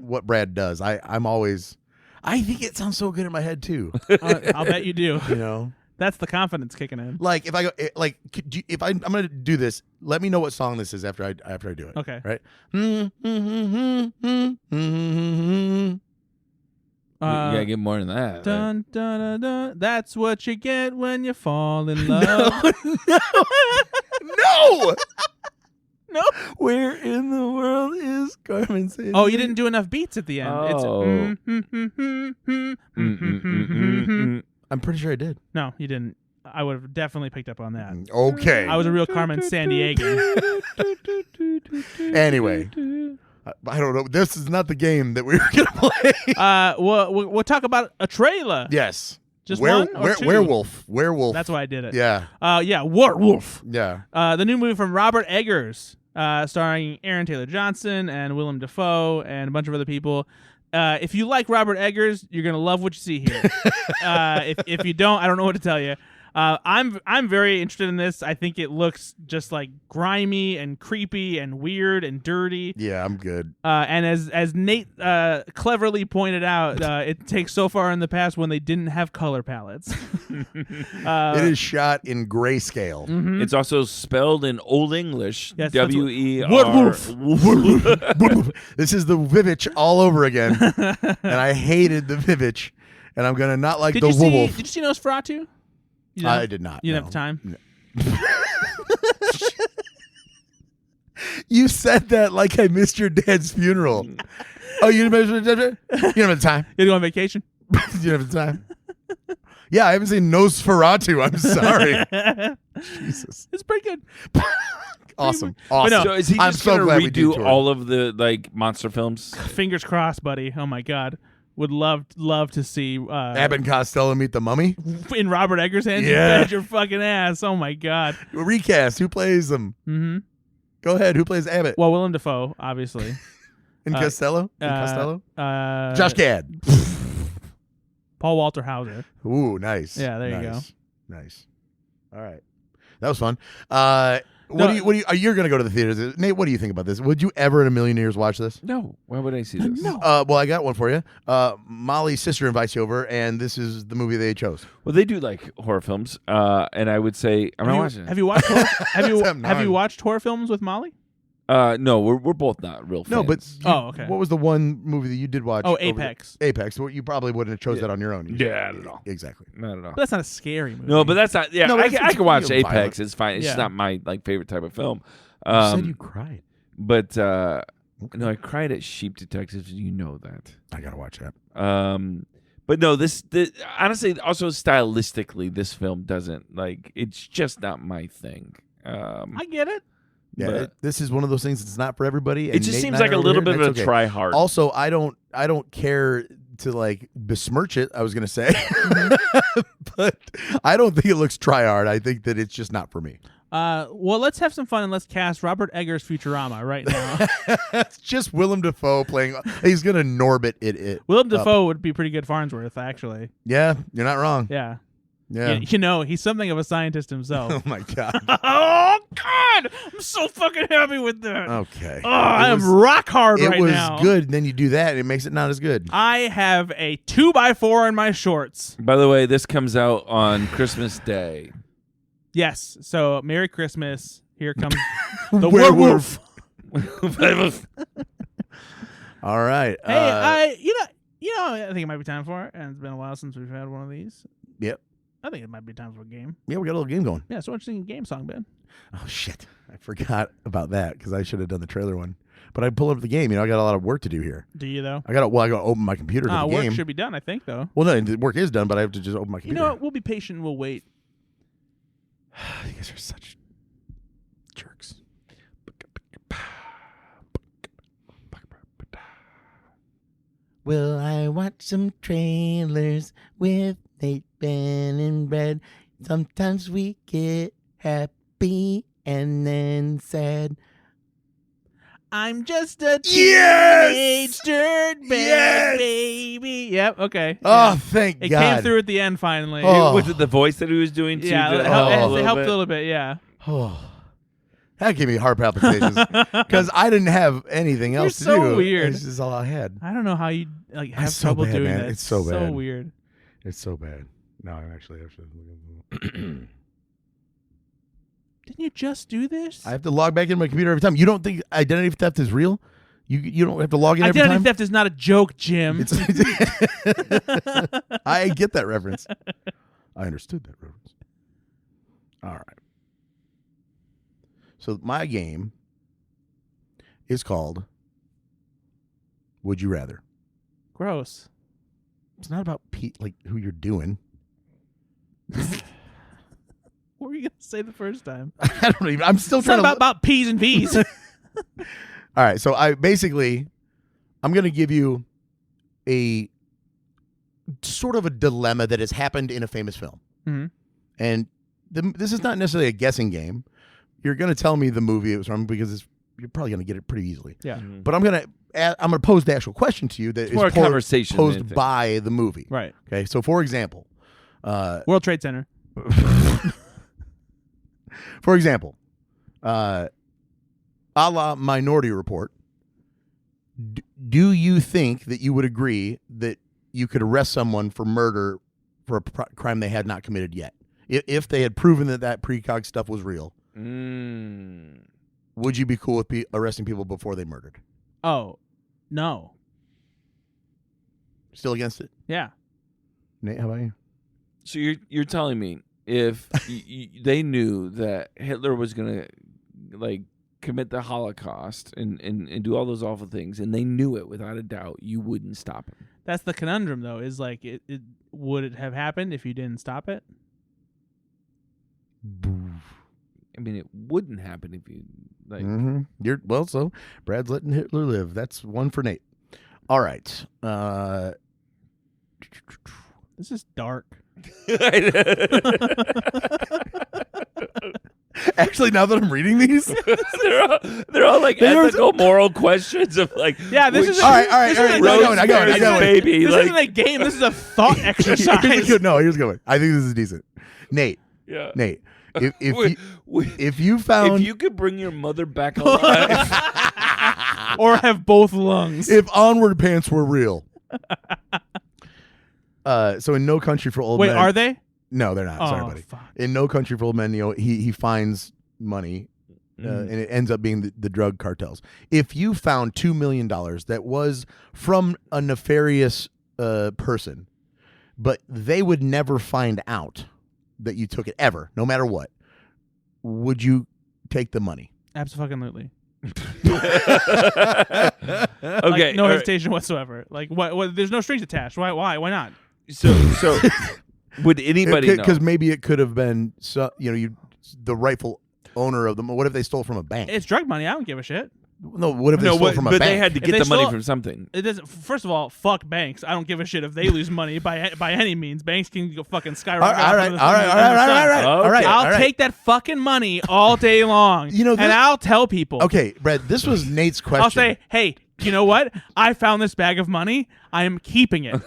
what Brad does. I'm always. I think it sounds so good in my head too. I'll bet you do. You know, That's the confidence kicking in. like if I go if I'm gonna do this, let me know what song this is after I do it. Okay. Right. You gotta get more than that. Dun, dun, dun, dun. That's what you get when you fall in love. No. No. Where in the world is Carmen Sandiego? Oh, you didn't do enough beats at the end. Oh. It's I'm pretty sure I did. No, you didn't. I would have definitely picked up on that. Okay. I was a real Carmen Sandiego. Anyway, I don't know. This is not the game that we were gonna play. We'll talk about a trailer. Yes. Just one or two? Werewolf. That's why I did it. Yeah. Werwolf. Yeah. The new movie from Robert Eggers, starring Aaron Taylor Johnson and Willem Dafoe and a bunch of other people. If you like Robert Eggers, you're gonna love what you see here. If you don't, I don't know what to tell you. I'm very interested in this. I think it looks just like grimy and creepy and weird and dirty. Yeah, I'm good. And as Nate cleverly pointed out, it takes so far in the past when they didn't have color palettes. It is shot in grayscale. Mhm. It's also spelled in Old English. Yes, that's what- WER. Werewolf. This is the Vivitch all over again, and I hated the Vivitch, and I'm gonna not like Did the you see? Werewolf. Did you see Nosferatu? You I did not. You didn't no. have time. No. You said that like I missed your dad's funeral. Oh, you didn't have the time. You had to go on vacation. You didn't have the time. Yeah, I haven't seen Nosferatu. I'm sorry. Jesus. It's pretty good. Awesome. But Awesome. no, So is he I'm just so gonna glad we redo detoured. all of the like monster films? Fingers crossed, buddy. Oh my God. Would love to see Abbott and Costello meet the mummy. in Robert Eggers' hands. Yeah. You bet your fucking ass. Oh my God. Recast. Who plays them? Mm-hmm. Go ahead. Who plays Abbott? Well, Willem Dafoe, obviously. And Costello? And Costello? Josh Gad. Paul Walter Hauser. Ooh, nice. Yeah, there you go. Nice. All right. That was fun. What do you you're going to go to the theaters. Nate, what do you think about this? Would you ever in a million years watch this? No. Why would I see this? No. Well, I got one for you. Molly's sister invites you over, and this is the movie they chose. Well, they do like horror films, and I would say I'm not watching. Have you watched I'm have you not. watched horror films with Molly? No, we're both not real fans. No, but Okay. what was the one movie that you did watch? Oh, over Apex. Apex. Well, you probably wouldn't have chose Yeah. that on your own. Yeah, not at all. Exactly. Not at all. But that's not a scary movie. No, but that's not. Yeah, No, I, it's- I can watch it's Apex. violent. It's fine. It's just Yeah. not my like favorite type of film. You said you cried. But no, I cried at Sheep Detectives. You know that. I gotta watch that. But no, this honestly, also stylistically, this film doesn't like. It's just not my thing. I get it. Yeah, but this is one of those things that's not for everybody. it and just Nate seems and I like are a over little here, bit and of a that's okay. try hard. Also, I don't care to like besmirch it. I was gonna say, but I don't think it looks try hard. I think that it's just not for me. Well, let's have some fun and let's cast Robert Eggers' Futurama right now. It's just Willem Dafoe playing. He's gonna Norbit it. Willem up. Dafoe would be pretty good Farnsworth, actually. Yeah, you're not wrong. Yeah. Yeah. You know, he's something of a scientist himself. Oh my god. Oh God! I'm so fucking happy with that. Okay. Oh, I am was- rock hard It right was now. good. And then you do that, and it makes it not as good. I have a 2x4 in my shorts. By the way, this comes out on Christmas Day. Yes. So Merry Christmas. Here comes the Werewolf. werewolf. All right. Hey, you know, I think it might be time for it, and it's been a while since we've had one of these. Yep. I think it might be time for a game. Yeah, we got a little game going. Yeah, so interesting game song, Ben. Oh shit, I forgot about that because I should have done the trailer one. But I pull up the game. I got a lot of work to do here. Do you though? I got to open my computer to the work game. should be done, I think, though. Well, no, the work is done, but I have to just open my You computer. know what? We'll be patient and we'll wait. You guys are such jerks. Will I watch some trailers with Nate, Ben, and Brad? Sometimes we get happy and then sad. I'm just a Yes! teenage dirtbag Yes! baby. Yep. Okay. Oh, Yeah. thank It God. came through at the end finally. Oh. Was it the voice that he was doing too? Yeah, that it helped helped, a little a bit? little bit. Yeah. Oh, that gave me heart palpitations because I didn't have anything else to so do. weird. This is all I had. I don't know how you have It's so trouble bad, doing man. that. It's so bad. So weird. It's so bad. No, I'm actually. Didn't you just do this? I have to log back in my computer every time. You don't think identity theft is real? You don't have to log in every Identity time? theft is not a joke, Jim. It's I get that reference. I understood that reference. All right. So my game is called Would You Rather. Gross. It's not about like who you're doing. What were you gonna say the first time? I don't even. I'm still It's trying not to. about P's and V's. All right. So I'm going to give you a sort of a dilemma that has happened in a famous film, and this is not necessarily a guessing game. You're going to tell me the movie it was from because you're probably going to get it pretty easily. Yeah. But I'm going to pose the actual question to you that It's more a is conversation than posed anything. by the movie. Right. Okay. So for example, World Trade Center. for example, a la Minority Report, do you think that you would agree that you could arrest someone for murder for a crime they had not committed yet? If they had proven that precog stuff was real, would you be cool with arresting people before they murdered? Oh, no. Still against it? Yeah. Nate, how about you? So you're telling me if they knew that Hitler was gonna like commit the Holocaust and do all those awful things, and they knew it without a doubt, you wouldn't stop him. That's the conundrum, though. Is like, would it have happened if you didn't stop it? I mean, it wouldn't happen if you like. So Brad's letting Hitler live. That's one for Nate. All right. This is dark. Actually, now that I'm reading these, they're all like ethical, moral questions of like. Yeah, this is all right. I got one. Baby, This like, isn't a game. This is a thought exercise. Here's a good. I think this is decent. Nate. yeah. Nate. If you found If you could bring your mother back alive, Or have both lungs. if Onward Pants were real. So in No Country for Old Men. Wait, are they? No, they're not. Sorry, Oh, buddy. fuck. In No Country for Old Men, he finds money, and it ends up being the drug cartels. If you found $2 million that was from a nefarious person, but they would never find out that you took it ever, no matter what, would you take the money? Absolutely. okay, Like, no all right. hesitation whatsoever. Like, what? There's no strings attached. Why? Why not? So would anybody know? Because maybe it could have been the rightful owner of them. What if they stole from a bank? It's drug money. I don't give a shit. No, what if they stole from a but bank? they had to If get they the money stole- from something. It doesn't. First of all, fuck banks. I don't give a shit if they lose money by any means. Banks can go fucking skyrocket. All right. I'll take that fucking money all day long. And I'll tell people. Okay, Brad, this was Nate's question. I'll say, hey, you know what? I found this bag of money. I am keeping it.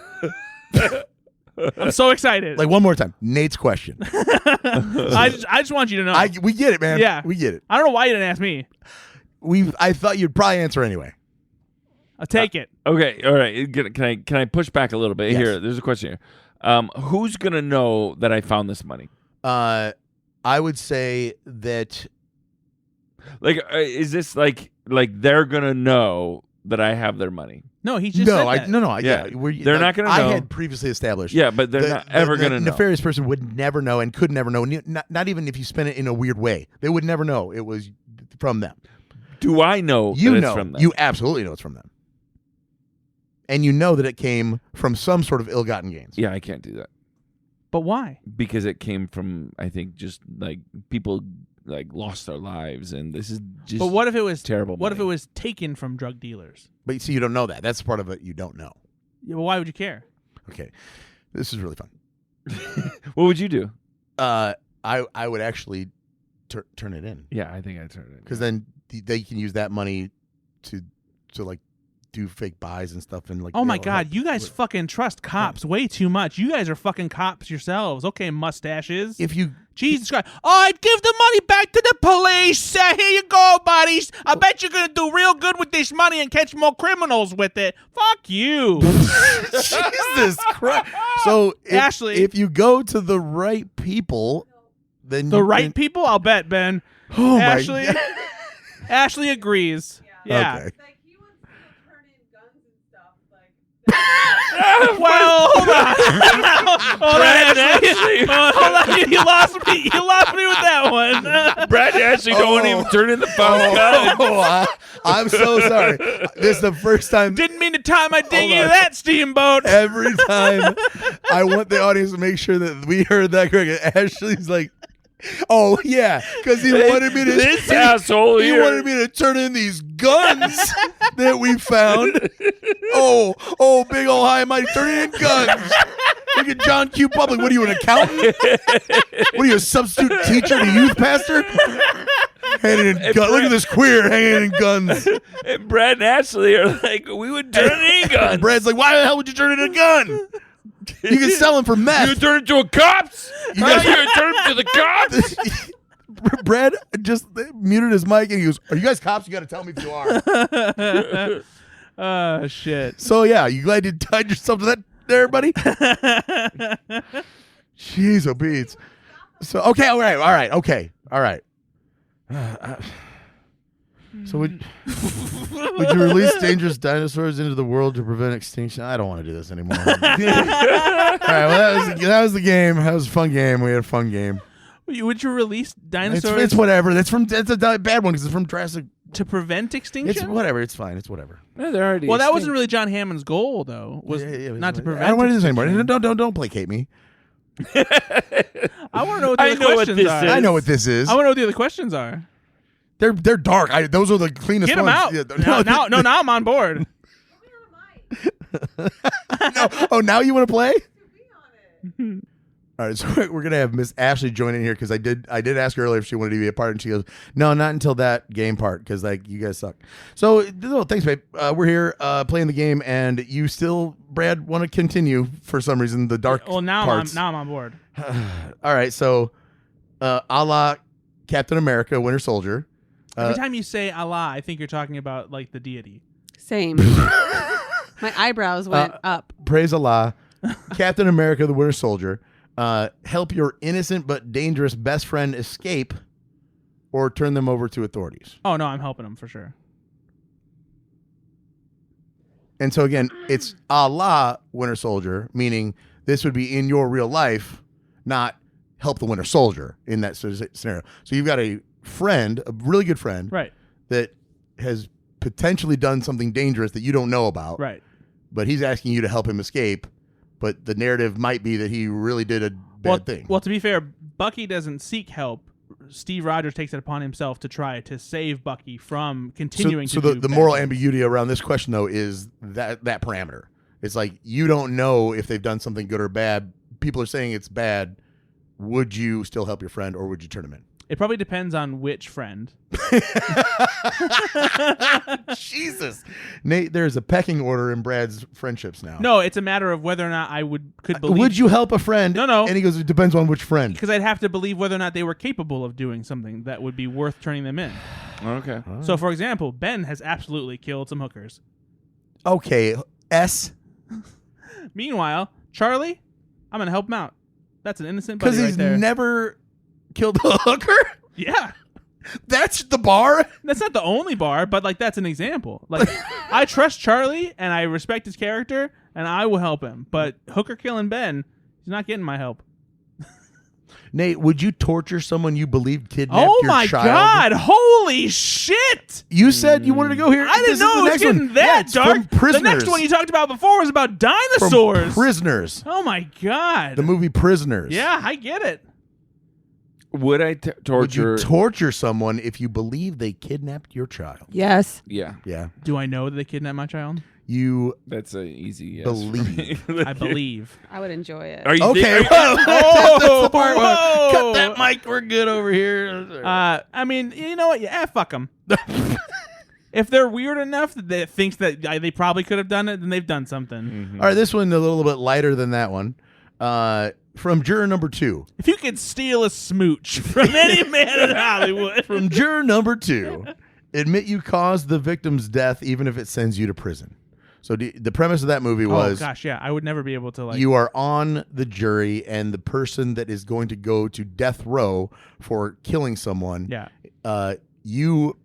I'm so excited. like one more time. Nate's question. I just want you to know. We get it, man. Yeah. We get it. I don't know why you didn't ask me. I thought you'd probably answer anyway. I'll take it. Okay, all right. Can I push back a little bit Yes. here? There's a question here. Who's gonna know that I found this money? I would say that Like, is this like they're gonna know that I have their money. No, he just said that. Yeah. They're not going to know. I had previously established. Yeah, but they're not ever going to know. The nefarious person would never know and could never know. Not even if you spent it in a weird way. They would never know it was from them. Do I know You that know. it's from them? You absolutely know it's from them. And you know that it came from some sort of ill-gotten gains. Yeah, I can't do that. But why? Because it came from, I think, just like people like lost their lives, and this is just. But what if it was terrible? What if it money. was taken from drug dealers? But you see, you don't know that. That's part of it you don't know. Yeah, well, why would you care? Okay. This is really fun. What would you do? I would actually turn it in. Yeah, I think I'd turn it in. Because then they can use that money to like do fake buys and stuff and like. Oh my God, you guys fucking trust cops way too much. You guys are fucking cops yourselves. Okay, mustaches. If you Jesus Christ. Oh, I'd give the money back to the police. Here you go, buddies. I bet you're going to do real good with this money and catch more criminals with it. Fuck you. Jesus Christ. So Ashley. if you go to the right people, then The right people? I'll bet, Ben. Oh Ashley. my God. Ashley agrees. Yeah. Okay. Like, he wants to turn in guns and stuff. Like, Well, hold on. Hold on, Ashley. Hold on. You lost me. You lost me with that one. Brad actually don't even turn in the phone gun. I'm so sorry. This is the first time. Didn't mean to tie my dinghy Hold to on. that steamboat. Every time I want the audience to make sure that we heard that correct. Ashley's like, oh yeah, because he wanted me to. This asshole He here. wanted me to turn in these guns that we found. Oh, big old high and mighty, turning in guns. Look at John Q. Public. What are you, an accountant? What are you, a substitute teacher and a youth pastor? Handing in guns. Look at this queer hanging in guns. And Brad and Ashley are like, we would turn in guns. Brad's like, why the hell would you turn in a gun? You can sell them for meth. You turn it to a cops? You guys- turn it to the cops? Brad just muted his mic and he goes, are you guys cops? You got to tell me if you are. Oh, shit. So, yeah, you glad you tied yourself to that there, buddy? Jeez, oh, beats. So, okay, all right. So would you release dangerous dinosaurs into the world to prevent extinction? I don't want to do this anymore. All right, well, that was the game. That was a fun game. We had a fun game. Would you release dinosaurs It's whatever. That's a bad one because it's from Jurassic. to prevent extinction? It's whatever. It's fine. It's whatever. No, they're already Well, that extinct. wasn't really John Hammond's goal, though. Was not to prevent. I don't want to do this anymore. extinction. Don't placate me. I want to know what the I other know what questions this are. is. I know what this is. I want to know what the other questions are. They're dark. Those are the cleanest Get them ones. out. Yeah, Now I'm on board. no. Oh, now you want to play? be on it. All right, so we're gonna have Miss Ashley join in here because I did ask her earlier if she wanted to be a part, and she goes, "No, not until that game part because like you guys suck." So, thanks, babe. We're here playing the game, and you still, Brad, want to continue for some reason the dark Well, now parts. I'm on board. All right, so a la Captain America, Winter Soldier. Every time you say Allah, I think you're talking about like the deity. Same. My eyebrows went up. Praise Allah, Captain America, the Winter Soldier. Help your innocent but dangerous best friend escape, or turn them over to authorities. Oh no, I'm helping him for sure. And so again, it's a la Winter Soldier, meaning this would be in your real life, not help the Winter Soldier in that scenario. So you've got a friend, a really good friend, Right. that has potentially done something dangerous that you don't know about. Right. But he's asking you to help him escape. But the narrative might be that he really did a bad thing. Well, to be fair, Bucky doesn't seek help. Steve Rogers takes it upon himself to try to save Bucky from continuing so to do the bad moral things. ambiguity around this question, though, is that parameter. It's like you don't know if they've done something good or bad. People are saying it's bad. Would you still help your friend, or would you turn him in? It probably depends on which friend. Jesus, Nate, there's a pecking order in Brad's friendships now. No, it's a matter of whether or not I could believe. Would you help a friend? No. And he goes, it depends on which friend. Because I'd have to believe whether or not they were capable of doing something that would be worth turning them in. Okay. So, for example, Ben has absolutely killed some hookers. Okay, S. Meanwhile, Charlie, I'm going to help him out. That's an innocent buddy Because right he's there. never killed a hooker. Yeah. That's the bar? That's not the only bar, but like that's an example. Like I trust Charlie and I respect his character and I will help him. But Hooker killing Ben, he's not getting my help. Nate, would you torture someone you believed kidnapped Oh your my child? God! Holy shit! You said you wanted to go here. I didn't know it was getting that dark. From Prisoners. The next one you talked about before was about dinosaurs. From Prisoners. Oh my God! The movie Prisoners. Yeah, I get it. Would I torture? Would you torture someone if you believe they kidnapped your child? Yes. Yeah, Yeah. Do I know that they kidnapped my child? You that's an easy yes. believe. I believe. I would enjoy it. Are you Okay, think- well, that's the part where whoa. cut that mic. We're good over here. I mean, you know what? Yeah, fuck them. If they're weird enough that they think that they probably could have done it, then they've done something. All right, this one a little bit lighter than that one. From juror number 2. If you could steal a smooch from any man in Hollywood, From juror number 2, admit you caused the victim's death even if it sends you to prison. So the premise of that movie was, oh gosh, yeah, I would never be able to like. you are on the jury, and the person that is going to go to death row for killing someone, Yeah. You,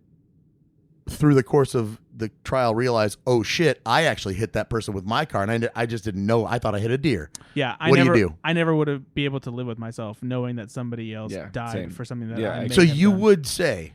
through the course of the trial, realize, oh shit, I actually hit that person with my car, and I just didn't know. I thought I hit a deer. Yeah, What do you do? I never would have be able to live with myself knowing that somebody else Yeah, died same. for something that Yeah, I may So have you done. would say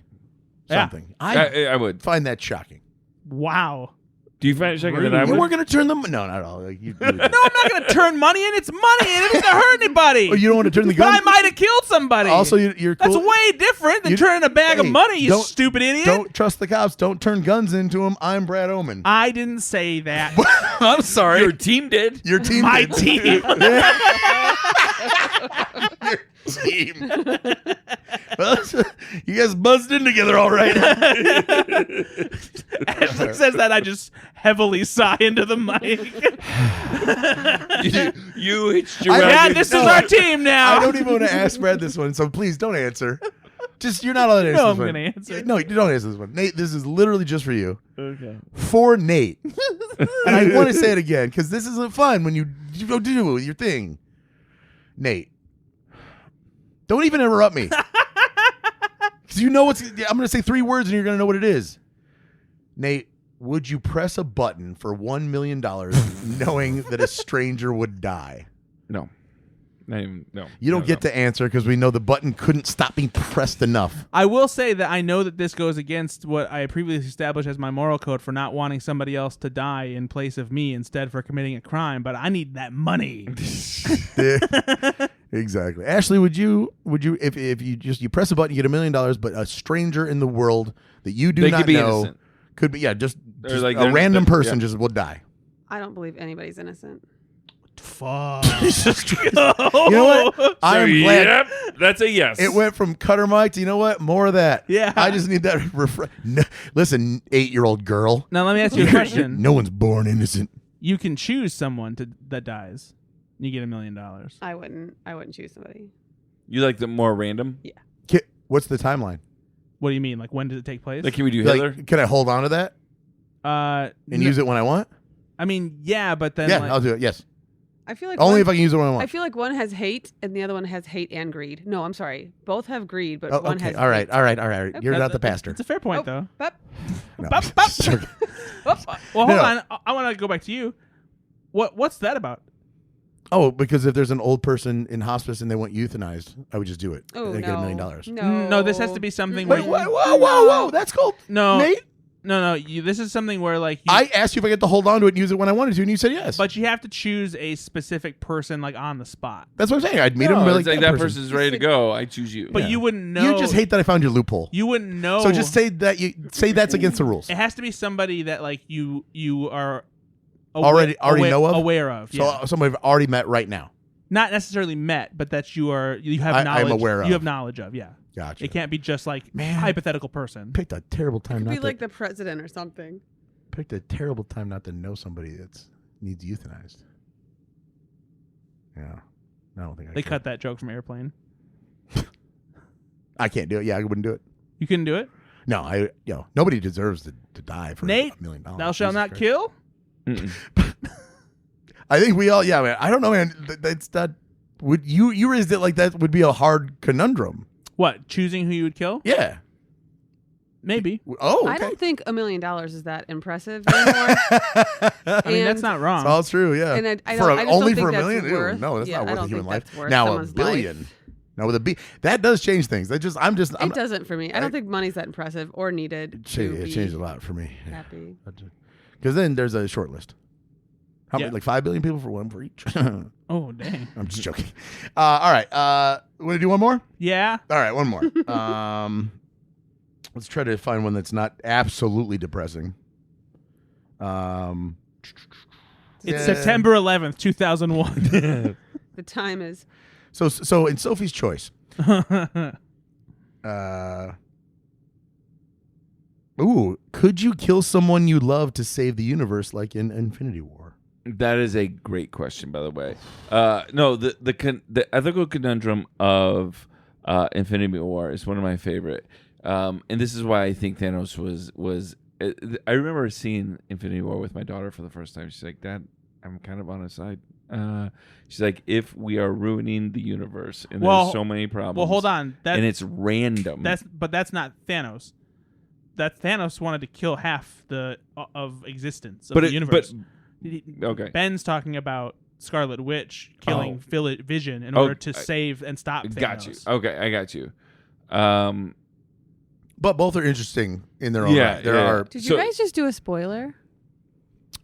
Yeah. something. I would. Find that shocking. Wow. Do you find it shocking that I You would? weren't going to turn them. No, not at all. Like, you No, I'm not going to turn money in. It's money, and it doesn't hurt anybody. Oh, you don't want to turn the But gun. I might have killed somebody. Also, you're That's cool. way different than You- turning a bag of Hey, money, you don't- stupid idiot. Don't trust the cops. Don't turn guns into them. I'm Brad Oman. I didn't say that. I'm sorry. Your team did. Your team. My did. team. Your team. Well, you guys buzzed in together all right. Ashley says that, I just heavily sigh into the mic. You hitched your I- wagon. Yeah, this is our team now. I don't even want to ask Brad this one, so please don't answer. Just you're not allowed to answer No, this I'm one. gonna answer. No, you don't answer this one. Nate, this is literally just for you. Okay. For Nate. And I want to say it again because this isn't fun when you go do your thing. Nate, don't even interrupt me. Because you know what's. I'm going to say 3 words and you're going to know what it is. Nate, would you press a button for $1 million knowing that a stranger would die? No. Not even, no. You don't No, get to answer because we know the button couldn't stop being pressed enough. I will say that I know that this goes against what I previously established as my moral code for not wanting somebody else to die in place of me instead for committing a crime, but I need that money. Yeah, exactly. Ashley, would you if you press a button, you get $1 million, but a stranger in the world that you do They not could be know innocent. could be just like a they're- random they're- person yeah. just will die. I don't believe anybody's innocent. Fuck. You know what? I am glad Yep, that's a yes. it went from Cutter Mike to, you know what? More of that. Yeah. I just need that listen, 8-year-old girl. Now let me ask you a question. No one's born innocent. You can choose someone that dies. You get $1 million. I wouldn't choose somebody. You like the more random? What's the timeline? What do you mean? Like when did it take place? Like, can we do Hitler? Like, can I hold on to that and use it when I want? I mean, yeah, but then Yeah, like, I'll do it. Yes. I feel like Only one, if I can use it when I I want. feel like one has hate and the other one has hate and greed. No, I'm sorry. Both have greed, but Oh, one okay. has All right. hate. All right. You're that- not the that- pastor. It's a fair point, Oh, though. But No. Bop, bop. Sorry. Well, hold No. on. I want to go back to you. What's that about? Oh, because if there's an old person in hospice and they want euthanized, I would just do it. oh and I no, get $1 million. no, No, this has to be something Wait, where whoa! That's called no, Nate. no. This is something where like you, I asked you if I get to hold on to it and use it when I wanted to, and you said yes. but you have to choose a specific person like on the spot. that's what I'm saying. I'd meet him. No, and be it's like that person. person's ready to go. I choose you. But Yeah. you wouldn't know. You just hate that I found your loophole. You wouldn't know. So just say that that's against the rules. it has to be somebody that like you are Already know of? aware of. So Yeah. somebody I've already met right now. Not necessarily met, but that you have I'm knowledge. aware of. You have knowledge of. Yeah. Gotcha. It can't be just like Man. hypothetical person. Picked a terrible time. Could Not be to, like the president or something. picked a terrible time not to know somebody that needs euthanized. Yeah, I don't think I They could. cut that joke from Airplane. I can't do it. Yeah, I wouldn't do it. You couldn't do it. No, nobody deserves to die for Nate, $1 million. Thou shalt Jesus not Christ. kill. Mm-mm. I think we all. Yeah, man. I don't know, man. That's not. Would you raised it like that would be a hard conundrum? What? Choosing who you would kill? Yeah. Maybe. Oh, I okay. don't think $1 million is that impressive anymore. I mean, that's not wrong. It's all true, yeah. And I For don't, I just only don't think for $1 that's million? Ew, worth, no, that's not I worth a don't human think life. that's worth Now someone's $1 billion. life. Now with a B, that does change things. I'm It doesn't for me. I don't think money's that impressive or needed It to changed be a lot for me. happy. Because then there's a short list. How Yeah. many? Like 5 billion people for one for each. Oh, dang. I'm just joking. All right. Want to do one more? Yeah. All right, one more. Let's try to find one that's not absolutely depressing. It's September 11th, 2001. The time is So in Sophie's Choice. Could you kill someone you love to save the universe, like in Infinity War? That is a great question, by the way. No, the ethical conundrum of Infinity War is one of my favorite, and this is why I think Thanos was. I remember seeing Infinity War with my daughter for the first time. She's like, "Dad, I'm kind of on his side." She's like, "If we are ruining the universe and there's so many problems, Well, hold on. and it's random. But that's not Thanos. That Thanos wanted to kill half of existence of the universe. Okay. Ben's talking about Scarlet Witch killing Vision in Oh, order to save and stop Thanos. Got you. Okay, I got you. But both are interesting in their own Yeah, right. There yeah. are. Did you guys just do a spoiler?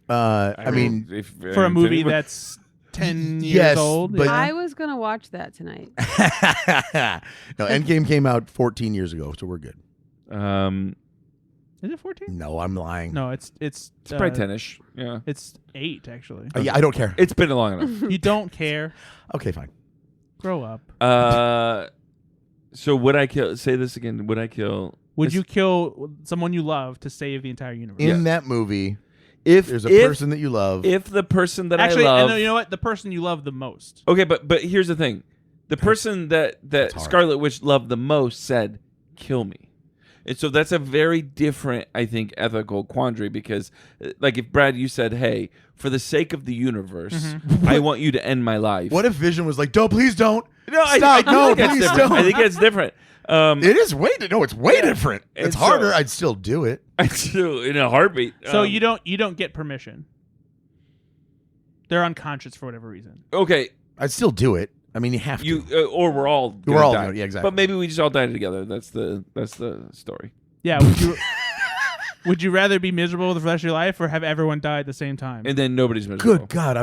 I mean, For a movie that's 10 years yes, old. but- yeah. I was gonna watch that tonight. no, Endgame came out 14 years ago, so we're good. Is it 14? No, I'm lying. No, it's probably 10ish. Yeah. It's 8 actually. Yeah, I don't care. It's been long enough. You don't care. Okay, fine. Grow up. So would I kill? Say this again. Would I kill? Would you kill someone you love to save the entire universe? In that movie, If there's a if, person that you love. If the person that Actually, I love. no, you know what? The person you love the most. Okay, but here's the thing: the person that hard. Scarlet Witch loved the most said, "Kill me." And so that's a very different, I think, ethical quandary because, like, if Brad, you said, "Hey, for the sake of the universe, I want you to end my life." What if Vision was like, "No, please don't." No, Stop. I No, think that's please different. don't. I think it's different. It is way it's way different. And It's so- harder. I'd still do it. I do in a heartbeat. So you don't get permission. They're unconscious for whatever reason. Okay, I'd still do it. I mean, you have to. you or we're all gonna We're all die. gonna- yeah, exactly. But maybe we just all die together. That's the story. Yeah. Would you rather be miserable the rest of your life or have everyone die at the same time? And then nobody's miserable. Good God,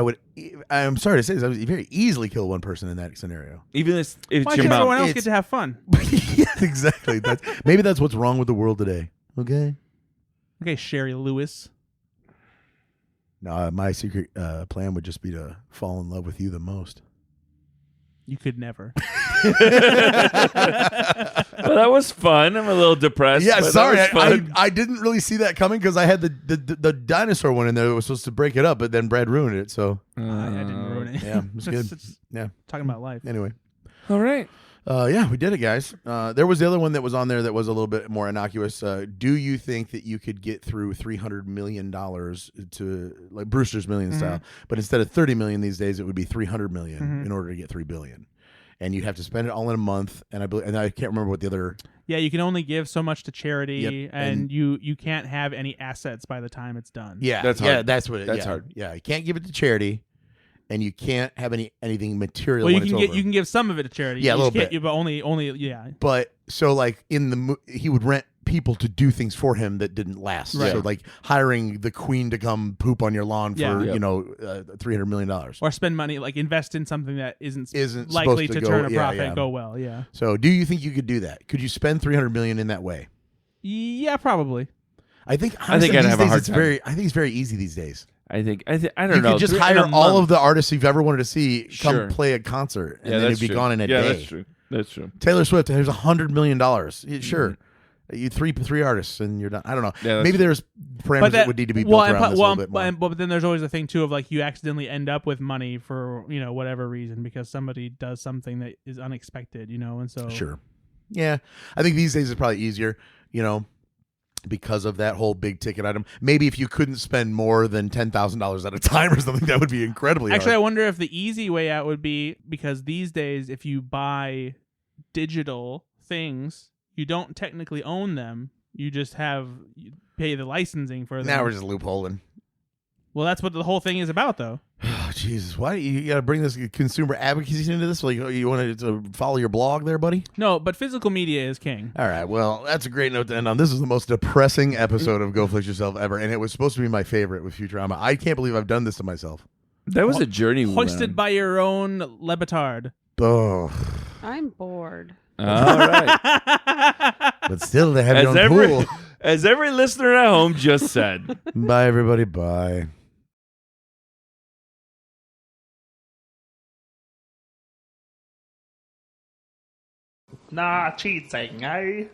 I'm sorry to say this. I would very easily kill one person in that scenario. Even if Why it's should your everyone mom. else get to have fun? Yeah, exactly. Maybe that's what's wrong with the world today. Okay. Okay, Sherry Lewis. No, my secret plan would just be to fall in love with you the most. You could never. Well, that was fun. I'm a little depressed. Yeah, but sorry, that was fun. I didn't really see that coming because I had the dinosaur one in there that was supposed to break it up, but then Brad ruined it. So I didn't ruin it. yeah, it's good. Just Yeah. talking about life. Anyway, All right. yeah, we did it, guys. There was the other one that was on there that was a little bit more innocuous. Do you think that you could get through $300 million to like Brewster's Million style, but instead of 30 million these days, it would be 300 million in order to get 3 billion, and you'd have to spend it all in a month. And I can't remember what the other. Yeah, you can only give so much to charity, Yep, and and- you can't have any assets by the time it's done. Yeah, That's yeah, hard. that's what. That's yeah, hard. Yeah, you can't give it to charity, and you can't have anything material. Well, you when can it's get over. you can give some of it to charity. Yeah, a You little can't- bit. but only yeah. But so like he would rent people to do things for him that didn't last. Right. So like hiring the queen to come poop on your lawn for Yeah. Yep. $300 million. Or spend money, like invest in something that isn't Isn't likely supposed to to turn go- a yeah, profit yeah. and go well. Yeah. So do you think you could do that? Could you spend $300 million in that way? Yeah, probably. I think I'd these have a days hard it's time. I think it's very easy these days. I don't You know. could just In hire a all month. of the artists you've ever wanted to see come Sure. play a concert, and Yeah, then that's it'd be true. gone in a yeah, day. that's true. That's true. Taylor Swift, there's $100 million. Yeah, sure. You three artists and you're done. I don't know. Yeah, that's Maybe true. there's parameters that would need to be built well, around this a little bit more. but then there's always the thing too of like you accidentally end up with money for whatever reason because somebody does something that is unexpected, and so Sure. Yeah. I think these days it's probably easier, because of that whole big ticket item. Maybe if you couldn't spend more than $10,000 at a time or something, that would be incredibly Actually, I hard. wonder if the easy way out would be because these days, if you buy digital things, you don't technically own them, You just you pay the licensing for them. Now we're just loopholing. Well, that's what the whole thing is about, though. Oh, Jesus. Why you got to bring this consumer advocacy into this? Like, you want to follow your blog there, buddy? No, but physical media is king. All right. Well, that's a great note to end on. This is the most depressing episode of Go Fix Yourself ever, and it was supposed to be my favorite with Futurama. I can't believe I've done this to myself. That was a journey. Hoisted by your own Lebetard. Oh. I'm bored. All right. But still, they have your own pool. As every listener at home just said. Bye, everybody. Bye. Nah, cheating, eh?